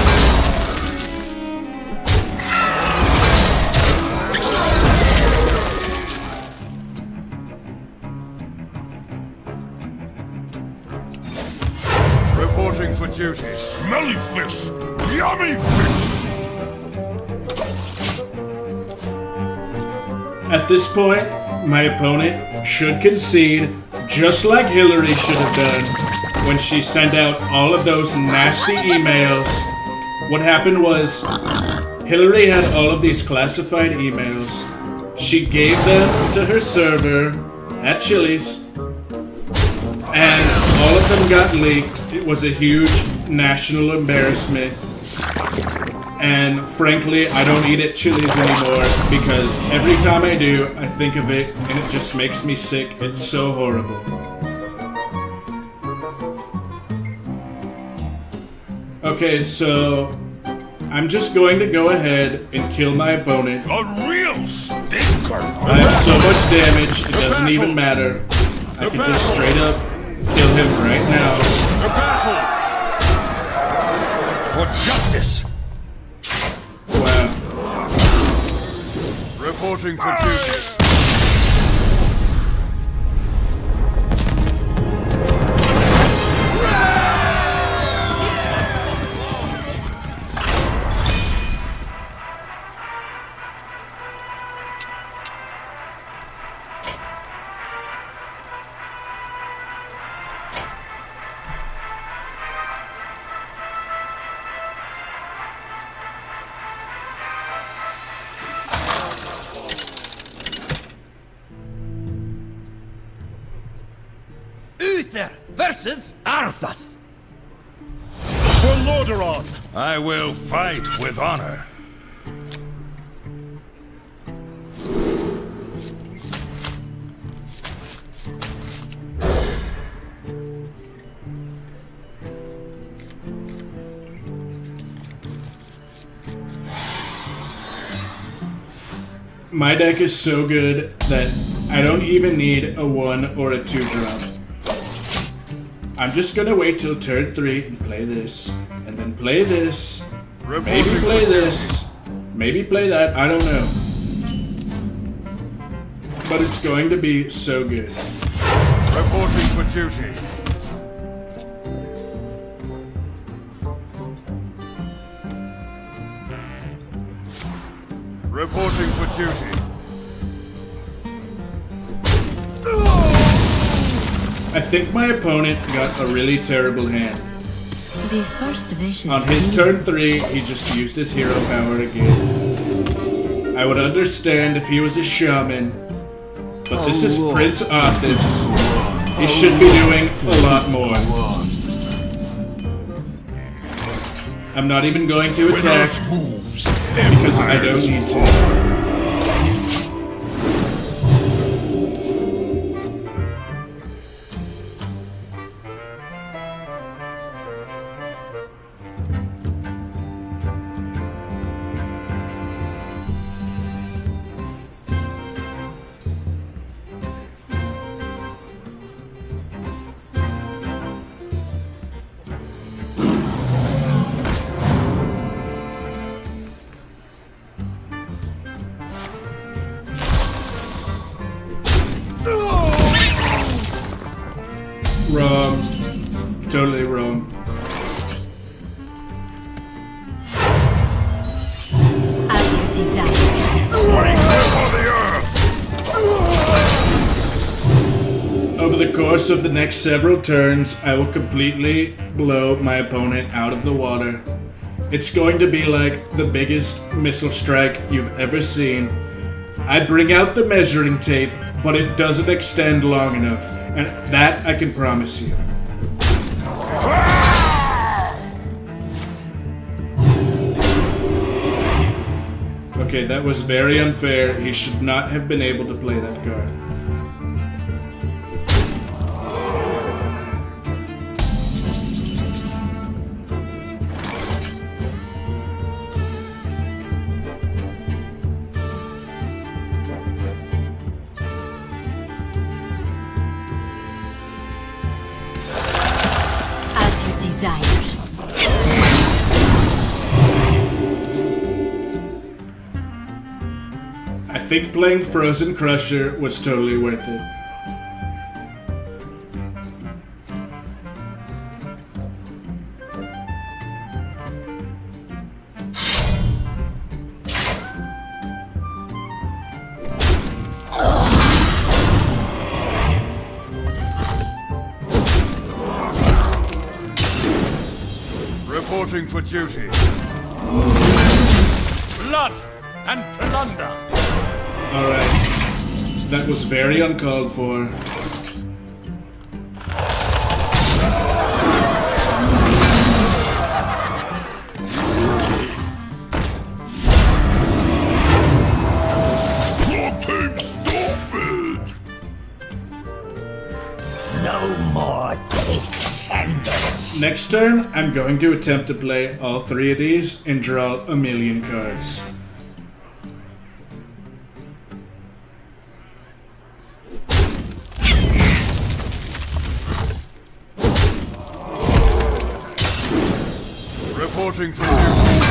[SPEAKER 2] Reporting for duty. Smelly fish! Yummy fish!
[SPEAKER 1] At this point, my opponent should concede, just like Hillary should have done when she sent out all of those nasty emails. What happened was, Hillary had all of these classified emails, She gave them to her server at Chili's, and all of them got leaked. It was a huge national embarrassment. And frankly, I don't eat at Chili's anymore because every time I do, I think of it and it just makes me sick. It's so horrible. Okay, so I'm just going to go ahead and kill my opponent.
[SPEAKER 2] A real stinker!
[SPEAKER 1] I have so much damage, it doesn't even matter. I can just straight up kill him right now.
[SPEAKER 2] The battle! For justice!
[SPEAKER 1] Wow.
[SPEAKER 2] Reporting for duty.
[SPEAKER 3] Uther versus Arthas.
[SPEAKER 2] For Lordaeron! I will fight with honor.
[SPEAKER 1] My deck is so good that I don't even need a 1 or a 2 drop. I'm just gonna wait till turn 3 and play this, and then play this, maybe play this, maybe play that, I don't know. But it's going to be so good.
[SPEAKER 2] Reporting for duty. Reporting for duty.
[SPEAKER 1] I think my opponent got a really terrible hand.
[SPEAKER 8] The first vicious
[SPEAKER 1] On his turn 3, he just used his hero power again. I would understand if he was a shaman, but this is Prince Arthas. He should be doing a lot more. I'm not even going to attack because I don't need to. Wrong. Totally wrong.
[SPEAKER 8] As you desire.
[SPEAKER 1] Over the course of the next several turns, I will completely blow my opponent out of the water. It's going to be like the biggest missile strike you've ever seen. I bring out the measuring tape, but it doesn't extend long enough, and that I can promise you. Okay, that was very unfair. He should not have been able to play that card.
[SPEAKER 8] As you desire.
[SPEAKER 1] I think playing Frozen Crusher was totally worth it.
[SPEAKER 2] Reporting for duty. Blood and plunder.
[SPEAKER 1] Alright. That was very uncalled for.
[SPEAKER 6] No more take candles.
[SPEAKER 1] Next turn, I'm going to attempt to play all 3 of these and draw a million cards.
[SPEAKER 2] Reporting for duty.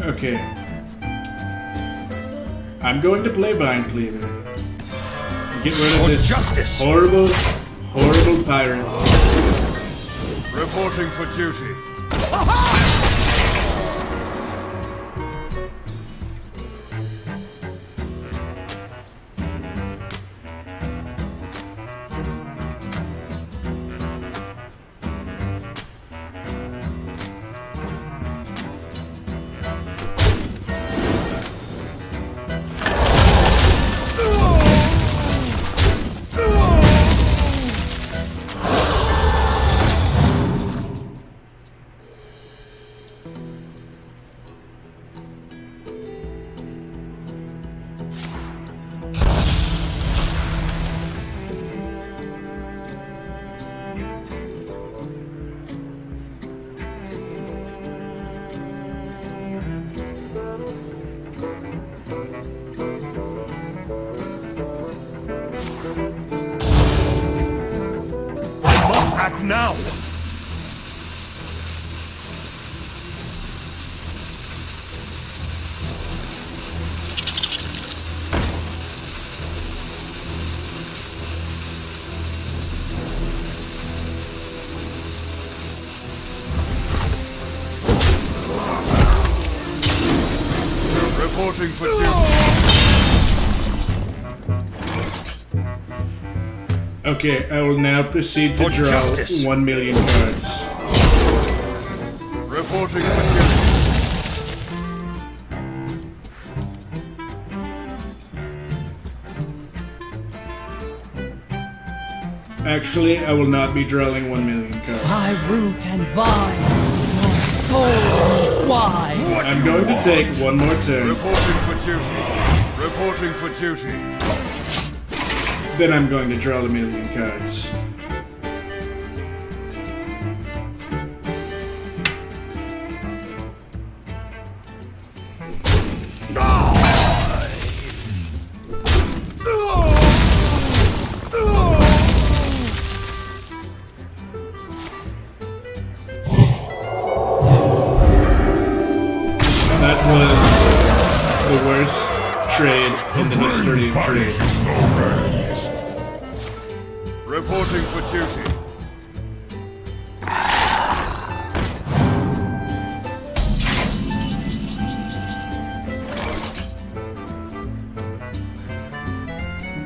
[SPEAKER 1] Okay. I'm going to play Vine Cleaver. Get rid of this
[SPEAKER 2] justice.
[SPEAKER 1] horrible pirate.
[SPEAKER 2] Reporting for duty. Act now! Reporting for duty.
[SPEAKER 1] Okay, I will now proceed to
[SPEAKER 2] For
[SPEAKER 1] draw
[SPEAKER 2] justice.
[SPEAKER 1] 1 million cards.
[SPEAKER 2] Reporting for duty.
[SPEAKER 1] Actually, I will not be drawing 1 million cards.
[SPEAKER 9] By root and vine, your soul why?
[SPEAKER 1] I'm going to take one more turn,
[SPEAKER 2] Reporting for duty. Reporting for duty.
[SPEAKER 1] then I'm going to draw a million cards. That was the worst trade in the history of trades.
[SPEAKER 2] Reporting for duty.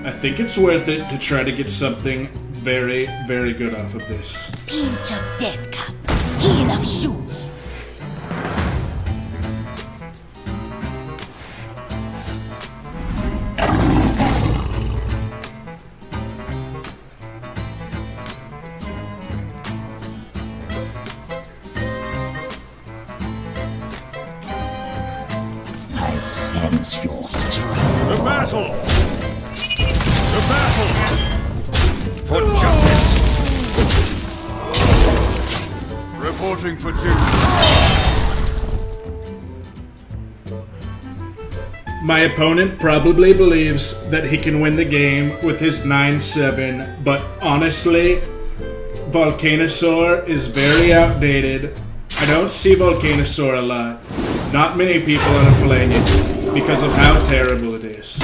[SPEAKER 1] I think it's worth it to try to get something very, very good off of this.
[SPEAKER 4] Pinch of death cup. Heel of shoes.
[SPEAKER 6] I sense your strength.
[SPEAKER 2] The battle! The battle! For justice! Reporting for duty.
[SPEAKER 1] My opponent probably believes that he can win the game with his 9-7, but honestly, Volcanosaur is very outdated. I don't see Volcanosaur a lot. Not many people are playing it because of how terrible it is.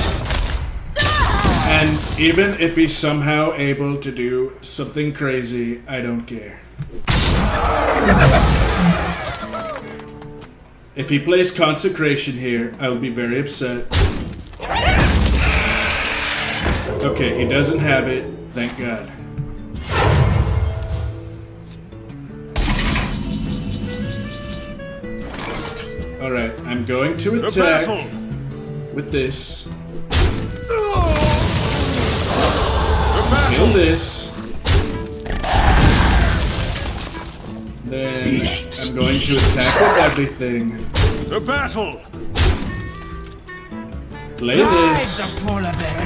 [SPEAKER 1] And even if he's somehow able to do something crazy, I don't care. If he plays Consecration here, I'll be very upset. Okay, he doesn't have it, thank God. Alright, I'm going to attack with this. Kill this. Then I'm going to attack with everything.
[SPEAKER 2] The battle!
[SPEAKER 1] Play this.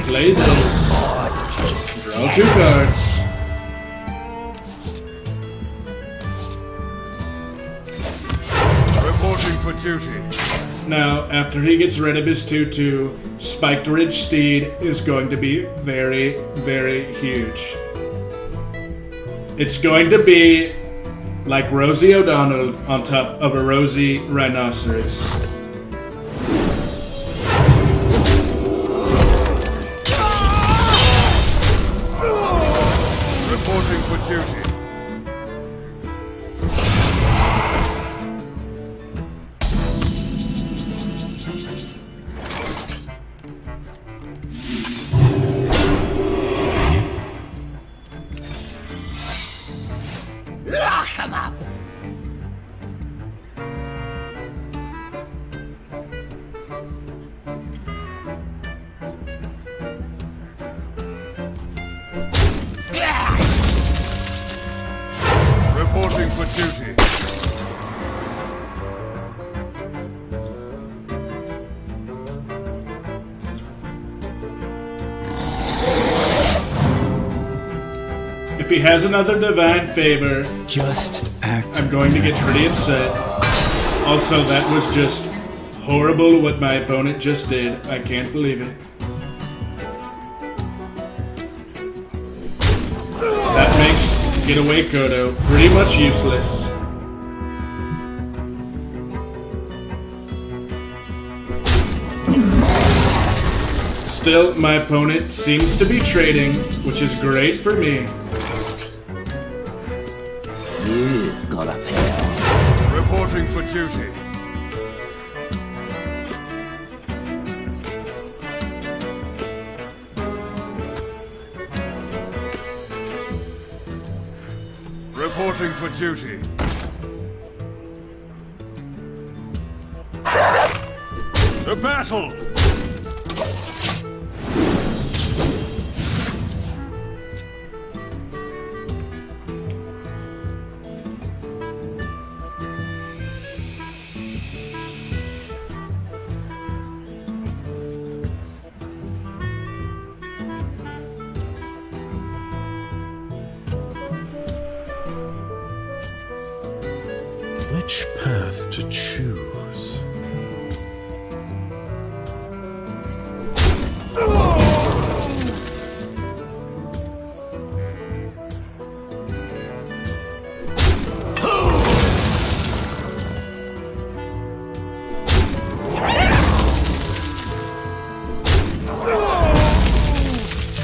[SPEAKER 1] Play this. Draw 2 cards.
[SPEAKER 2] Reporting for duty.
[SPEAKER 1] Now, after he gets rid of his 2/2, Spiked Ridge Steed is going to be very, very huge. It's going to be like Rosie O'Donnell on top of a rosy rhinoceros.
[SPEAKER 2] Reporting for duty.
[SPEAKER 3] Lock him up!
[SPEAKER 2] Reporting for duty.
[SPEAKER 1] If he has another Divine Favor,
[SPEAKER 5] Just act.
[SPEAKER 1] I'm going to get pretty upset. Also, that was just horrible what my opponent just did. I can't believe it. That makes Getaway Kodo pretty much useless. Still, my opponent seems to be trading, which is great for me.
[SPEAKER 6] Got a pair.
[SPEAKER 2] Reporting for duty. Reporting for duty. The battle!
[SPEAKER 5] Which path to choose?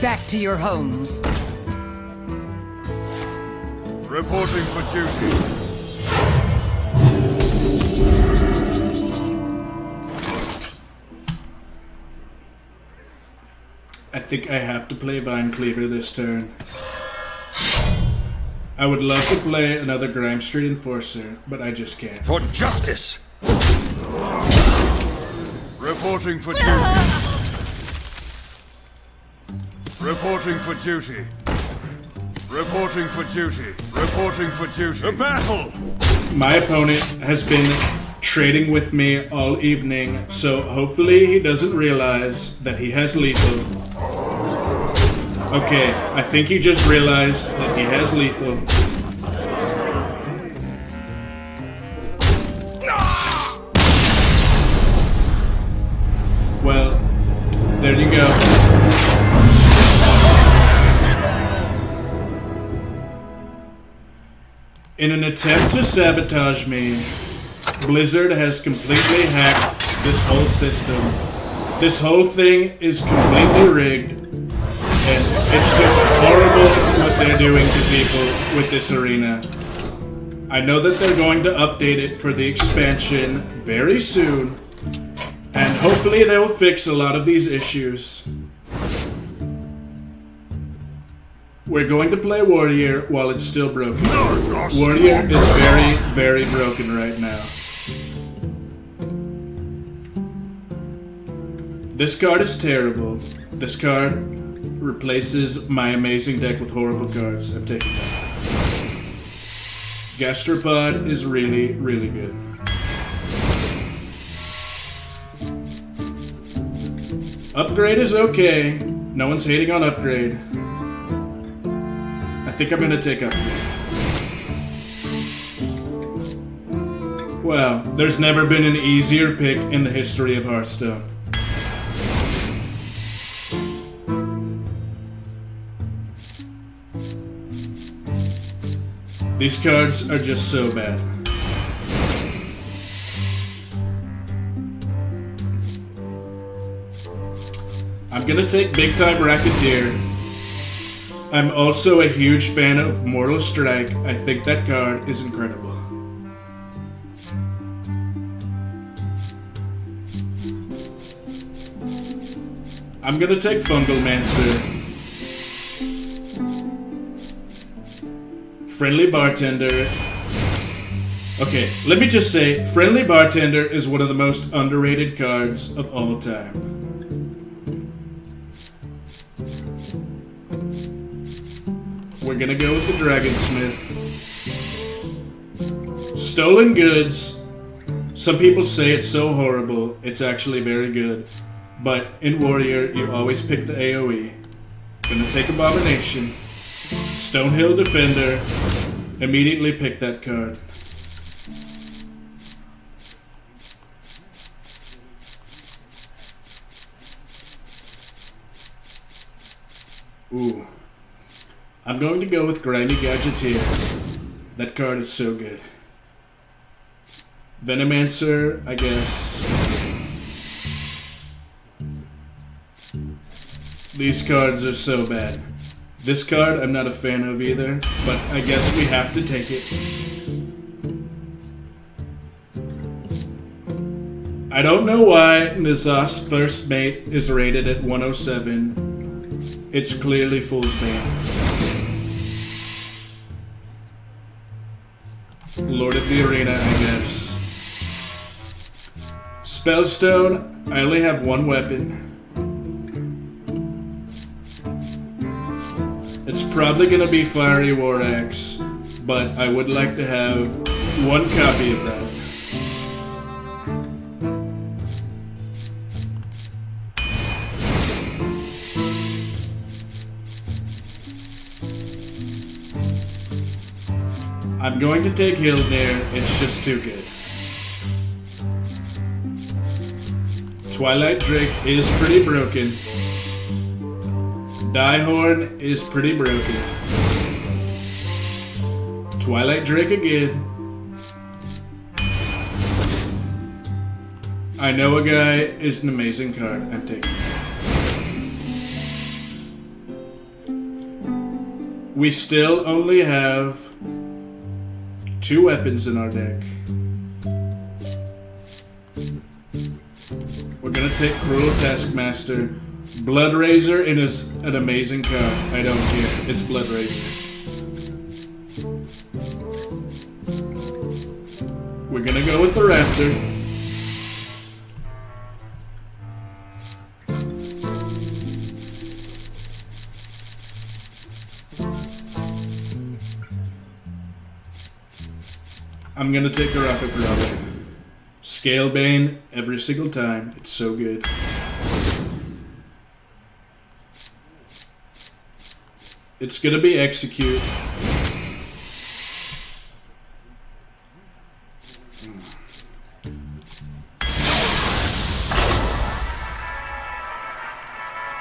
[SPEAKER 9] Back to your homes.
[SPEAKER 2] Reporting for duty.
[SPEAKER 1] I think I have to play Vine Cleaver this turn. I would love to play another Grime Street Enforcer, but I just can't.
[SPEAKER 2] For justice! Reporting for duty. Reporting for duty. Reporting for duty. Reporting for duty. The battle!
[SPEAKER 1] My opponent has been trading with me all evening, so hopefully he doesn't realize that he has lethal. Okay, I think he just realized that he has lethal. Well, there you go. In an attempt to sabotage me, Blizzard has completely hacked this whole system. This whole thing is completely rigged, and it's just horrible what they're doing to people with this arena. I know that they're going to update it for the expansion very soon, and hopefully they'll fix a lot of these issues. We're going to play Warrior while it's still broken. Warrior is very, very broken right now. This card is terrible. This card replaces my amazing deck with horrible cards. I'm taking that. Gastropod is really, really good. Upgrade is okay. No one's hating on Upgrade. I think I'm gonna take Upgrade. Well, there's never been an easier pick in the history of Hearthstone. These cards are just so bad. I'm gonna take Big Time Racketeer. I'm also a huge fan of Mortal Strike. I think that card is incredible. I'm gonna take Fungalmancer. Friendly Bartender. Okay, let me just say, Friendly Bartender is one of the most underrated cards of all time. We're gonna go with the Dragonsmith. Stolen Goods. Some people say it's so horrible, it's actually very good. But in Warrior, you always pick the AoE. Gonna take Abomination. Stonehill Defender. Immediately pick that card. Ooh. I'm going to go with Grimy Gadgeteer. That card is so good. Venomancer, I guess. These cards are so bad. This card I'm not a fan of either, but I guess we have to take it. I don't know why Nizas First Mate is rated at 107. It's clearly Fool's Bane. Lord of the Arena, I guess. Spellstone, I only have one weapon. It's probably gonna be Fiery War Axe, but I would like to have one copy of that. I'm going to take Hildnir, it's just too good. Twilight Drake is pretty broken. Diehorn is pretty broken. Twilight Drake again. I Know a Guy is an amazing card. I'm taking it. We still only have 2 weapons in our deck. We're gonna take Cruel Taskmaster. Bloodrazor is an amazing card. I don't care. It's Bloodrazor. We're gonna go with the Raptor. I'm gonna take a Rapid Brother. Scalebane every single time. It's so good. It's gonna be Execute.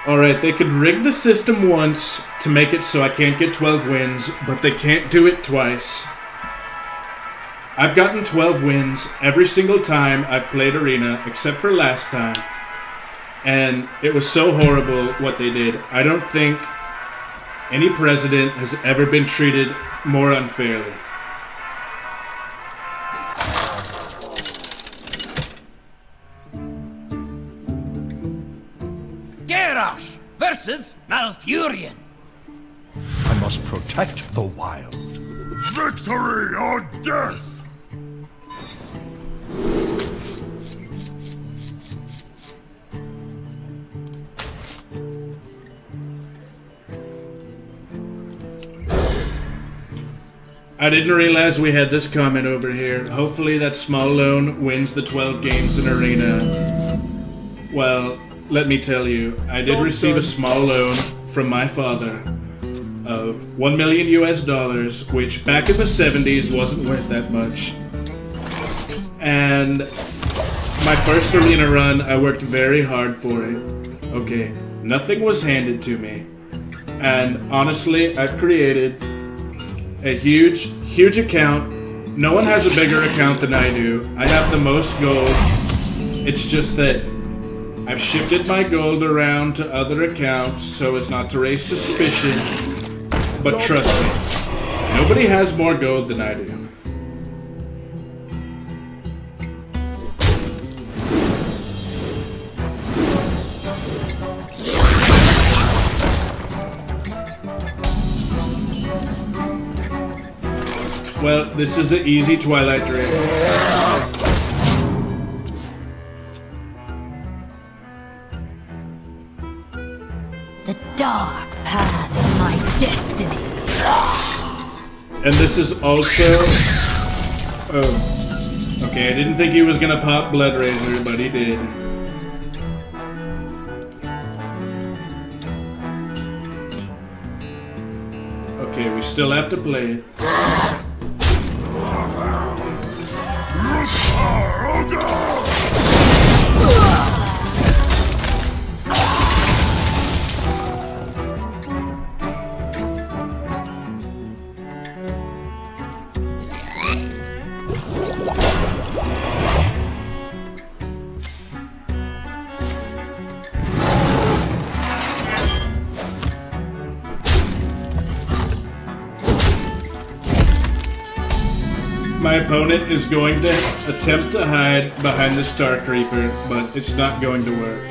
[SPEAKER 1] Alright, they could rig the system once to make it so I can't get 12 wins, but they can't do it twice. I've gotten 12 wins every single time I've played Arena, except for last time. And it was so horrible what they did. I don't think any president has ever been treated more unfairly.
[SPEAKER 3] Garrosh versus Malfurion.
[SPEAKER 2] I must protect the wild. Victory or death!
[SPEAKER 1] I didn't realize we had this comment over here. Hopefully that small loan wins the 12 games in Arena. Well, let me tell you, I did receive a small loan from my father of $1 million US, which back in the 70s wasn't worth that much. And my first Arena run, I worked very hard for it. Okay, nothing was handed to me. And honestly, I've created a huge account. No one has a bigger account than I do. I have the most gold. It's just that I've shifted my gold around to other accounts so as not to raise suspicion. But trust me, nobody has more gold than I do. Well, this is an easy Twilight Drake.
[SPEAKER 8] The dark path is my destiny.
[SPEAKER 1] And this is also... Oh. Okay, I didn't think he was gonna pop Blood Razor, but he did. Okay, we still have to play it. My opponent is going to attempt to hide behind the Star Creeper, but it's not going to work.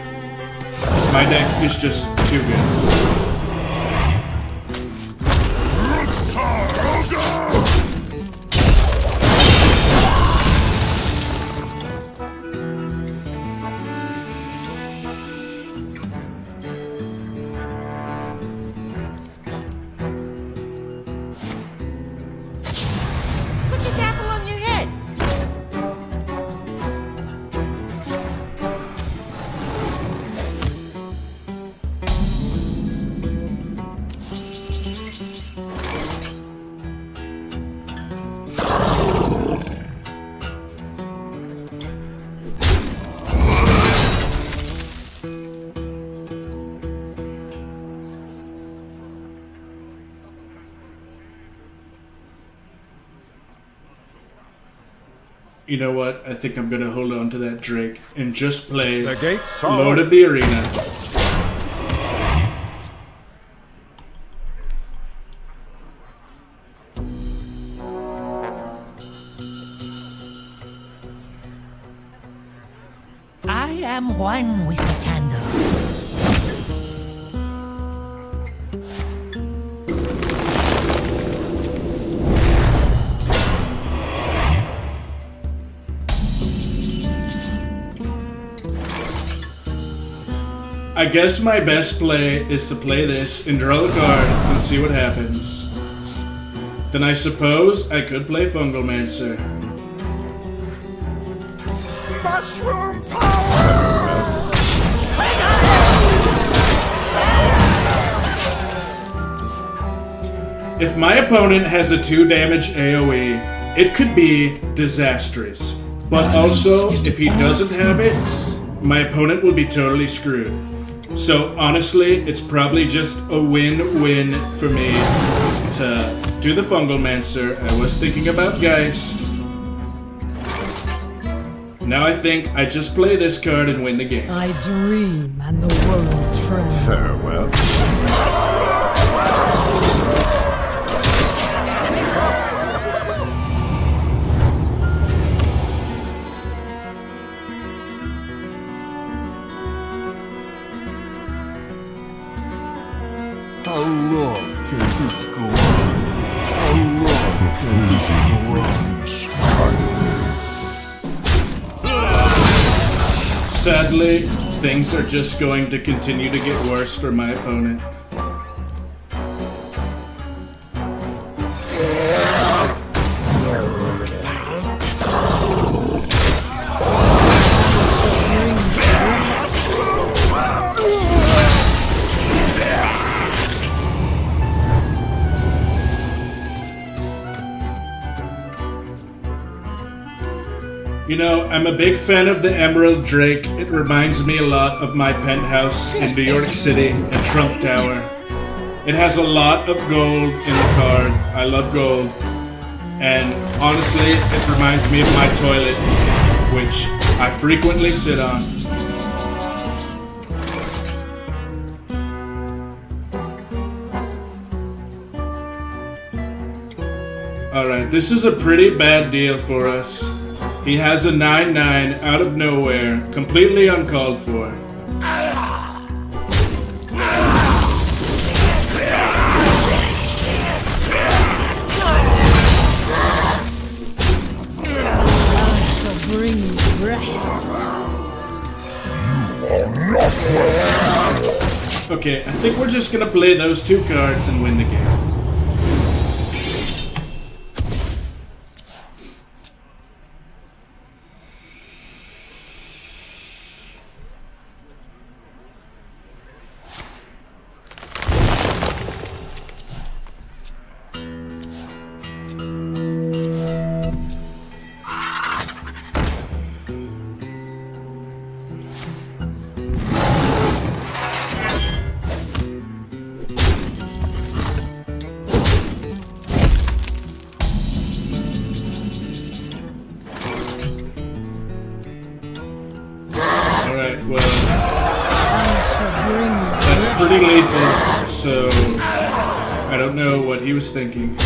[SPEAKER 1] My deck is just too good. You know what? I think I'm gonna hold on to that Drake and just play Lord of the Arena.
[SPEAKER 3] I am one with the candle.
[SPEAKER 1] I guess my best play is to play this and draw a card and see what happens. Then I suppose I could play Fungalmancer.
[SPEAKER 2] Mushroom power!
[SPEAKER 1] If my opponent has a 2 damage AoE, it could be disastrous. But also, if he doesn't have it, my opponent will be totally screwed. So honestly, it's probably just a win-win for me to do the Fungalmancer. I was thinking about Geist, Now I think I just play this card and win the game.
[SPEAKER 9] I dream and the world trembles.
[SPEAKER 2] Farewell.
[SPEAKER 5] How long can this go on? How long can this go on?
[SPEAKER 1] Sadly, things are just going to continue to get worse for my opponent. You know, I'm a big fan of the Emerald Drake. It reminds me a lot of my penthouse in New York City and Trump Tower. It has a lot of gold in the card. I love gold. And honestly, it reminds me of my toilet, which I frequently sit on. Alright, this is a pretty bad deal for us. He has a 9/9 out of nowhere, completely uncalled for.
[SPEAKER 9] I shall bring you rest.
[SPEAKER 1] Okay, I think we're just gonna play those two cards and win the game. Alright, well, that's pretty lethal, so I don't know what he was thinking.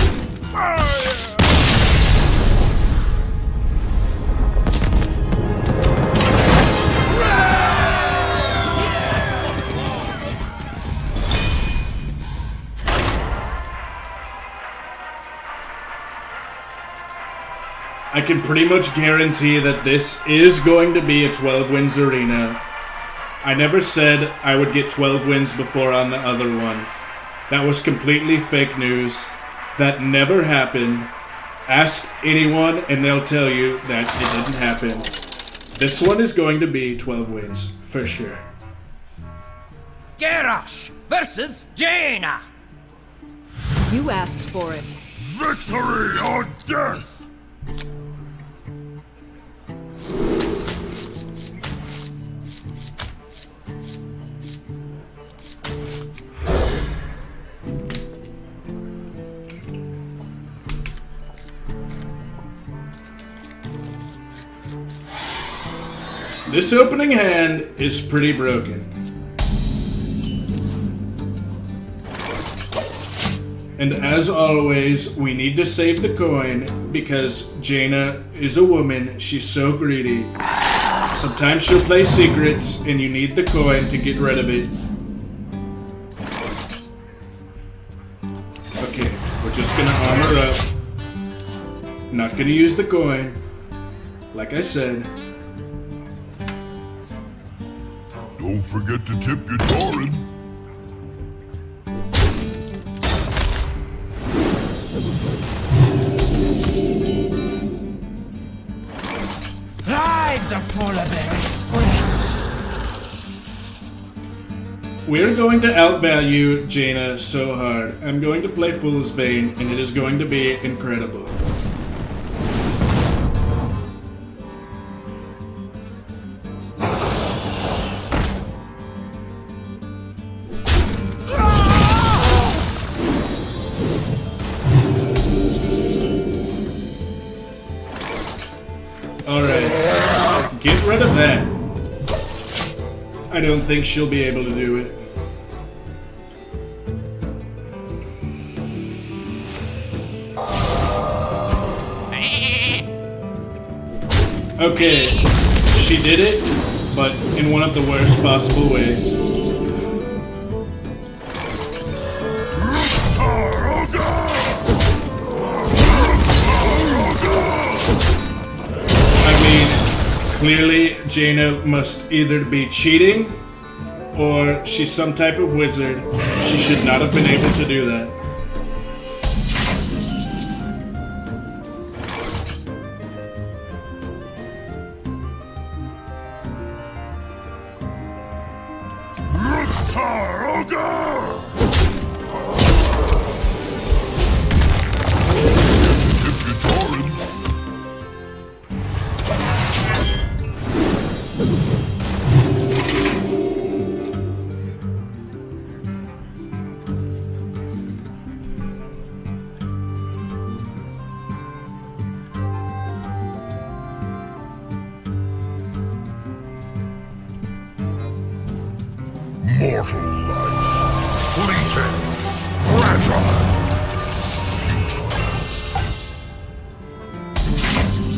[SPEAKER 1] I can pretty much guarantee that this is going to be a 12 wins arena. I never said I would get 12 wins before on the other one. That was completely fake news. That never happened. Ask anyone and they'll tell you that it didn't happen. This one is going to be 12 wins, for sure.
[SPEAKER 3] Garrosh versus Jaina.
[SPEAKER 8] You asked for it.
[SPEAKER 2] Victory or death!
[SPEAKER 1] This opening hand is pretty broken. And as always, we need to save the coin because Jaina is a woman. She's so greedy. Sometimes she'll play secrets and you need the coin to get rid of it. Okay, we're just gonna armor up. Not gonna use the coin. Like I said.
[SPEAKER 2] Don't forget to tip your Tauren.
[SPEAKER 3] Ride the polar bear express.
[SPEAKER 1] We're going to outvalue Jaina so hard. I'm going to play Fool's Bane and it is going to be incredible. Get rid of that. I don't think she'll be able to do it. Okay, she did it, but in one of the worst possible ways. I mean, clearly Jaina must either be cheating or she's some type of wizard. She should not have been able to do that.
[SPEAKER 2] Mortal life, fleeting, fragile.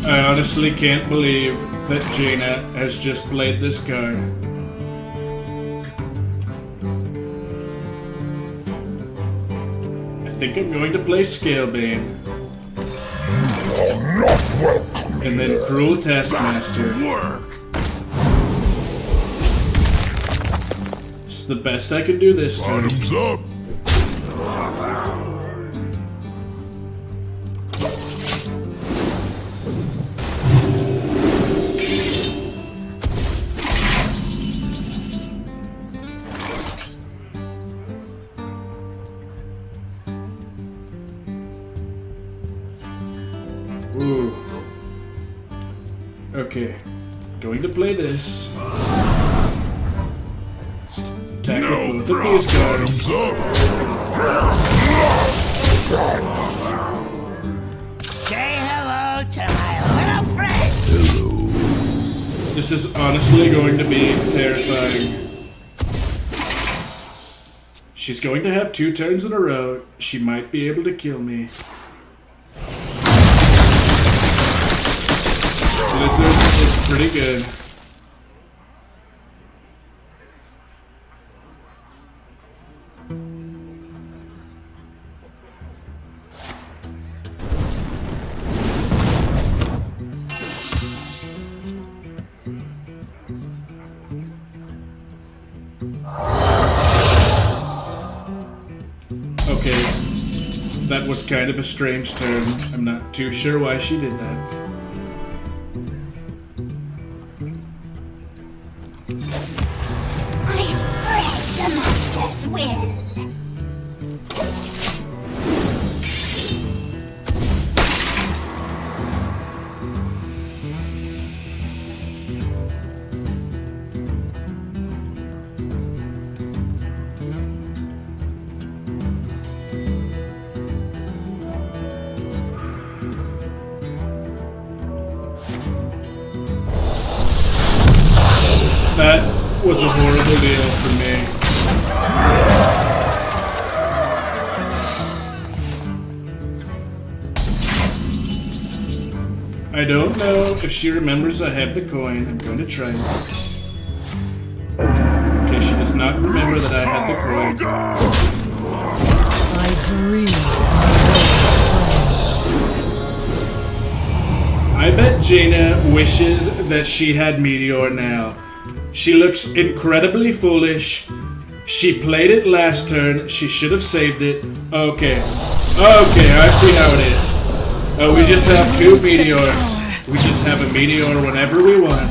[SPEAKER 1] I honestly can't believe that Jaina has just played this card. I think I'm going to play Scalebane.
[SPEAKER 2] You are not welcome.
[SPEAKER 1] And then Cruel Taskmaster.
[SPEAKER 2] Work.
[SPEAKER 1] It's the best I can do this turn.
[SPEAKER 2] Bottoms up.
[SPEAKER 1] Ooh. Okay. Going to play this. Attack with both of these cards.
[SPEAKER 3] Say hello to my little friend.
[SPEAKER 1] This is honestly going to be terrifying. She's going to have 2 turns in a row. She might be able to kill me. Blizzard is pretty good. Okay, that was kind of a strange turn. I'm not too sure why she did that.
[SPEAKER 4] I spread the master's will.
[SPEAKER 1] That was a horrible deal for me. I don't know if she remembers I have the coin. I'm going to try it. Okay, she does not remember that I had the coin.
[SPEAKER 9] I dream.
[SPEAKER 1] I bet Jaina wishes that she had Meteor now. She looks incredibly foolish. She played it last turn. She should have saved it. Okay. Okay, I see how it is. We just have 2 meteors. We just have a meteor whenever we want.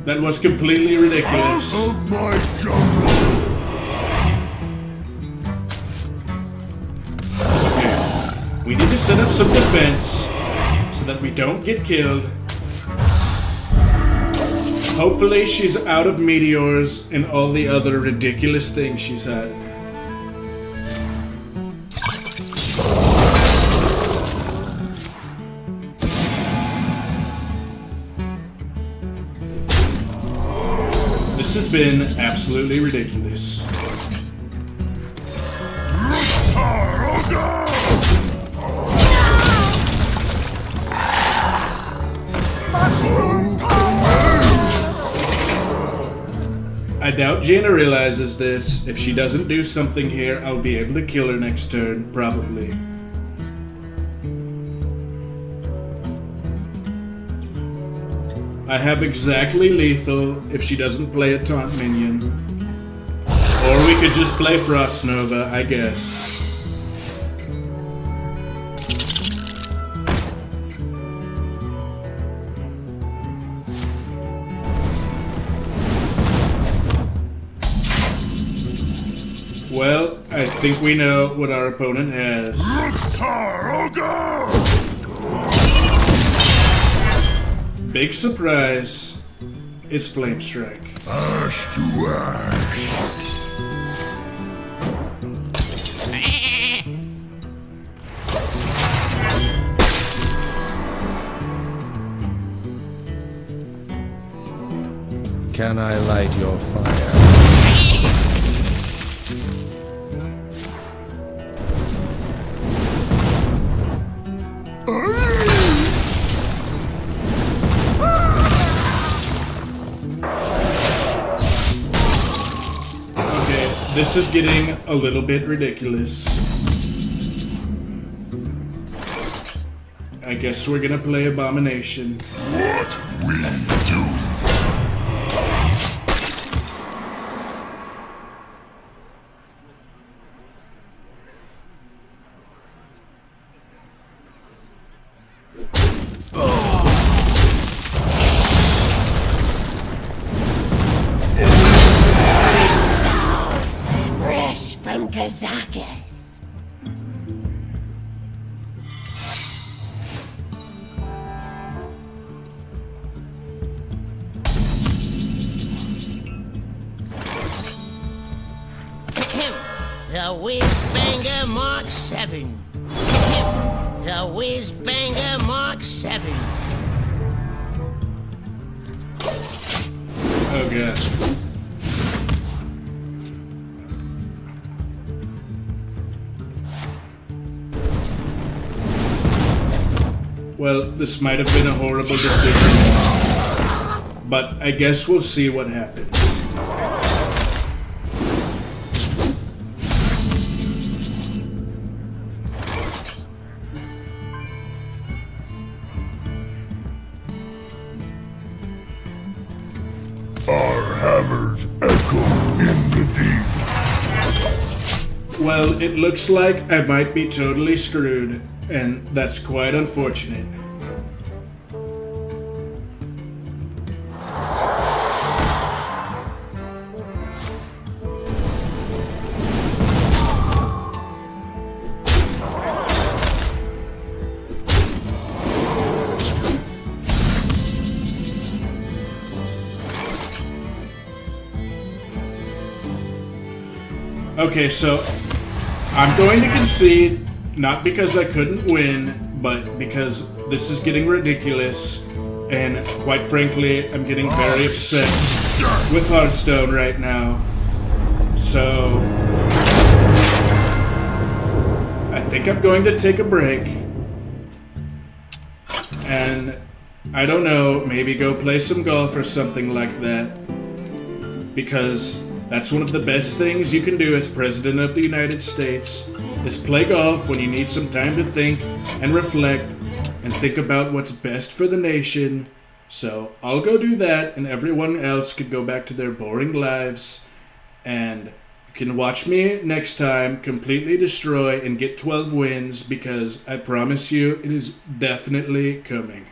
[SPEAKER 1] That was completely ridiculous.
[SPEAKER 2] Out of my jungle.
[SPEAKER 1] Okay. We need to set up some defense so that we don't get killed. Hopefully she's out of meteors and all the other ridiculous things she's had. been absolutely ridiculous. I doubt Jaina realizes this. If she doesn't do something here, I'll be able to kill her next turn, probably. I have exactly lethal if she doesn't play a taunt minion. Or we could just play Frost Nova, I guess. Well, I think we know what our opponent has. Big surprise. It's Flame Strike.
[SPEAKER 2] Ash to ash.
[SPEAKER 5] Can I light your fire?
[SPEAKER 1] This is getting a little bit ridiculous. I guess we're gonna play Abomination.
[SPEAKER 2] What we do?
[SPEAKER 4] From Kazakis. The Whiz-Banger Mark 7. The Whiz-Banger Mark 7.
[SPEAKER 1] Oh god. Well, this might have been a horrible decision, but I guess we'll see what happens.
[SPEAKER 2] Our hammers echo in the deep.
[SPEAKER 1] Well, it looks like I might be totally screwed, and that's quite unfortunate. Okay, so I'm going to concede, not because I couldn't win, but because this is getting ridiculous, and quite frankly, I'm getting very upset with Hearthstone right now. So I think I'm going to take a break, and I don't know, maybe go play some golf or something like that, because that's one of the best things you can do as President of the United States, is play golf when you need some time to think and reflect and think about what's best for the nation. So I'll go do that, and everyone else could go back to their boring lives, and you can watch me next time completely destroy and get 12 wins, because I promise you it is definitely coming.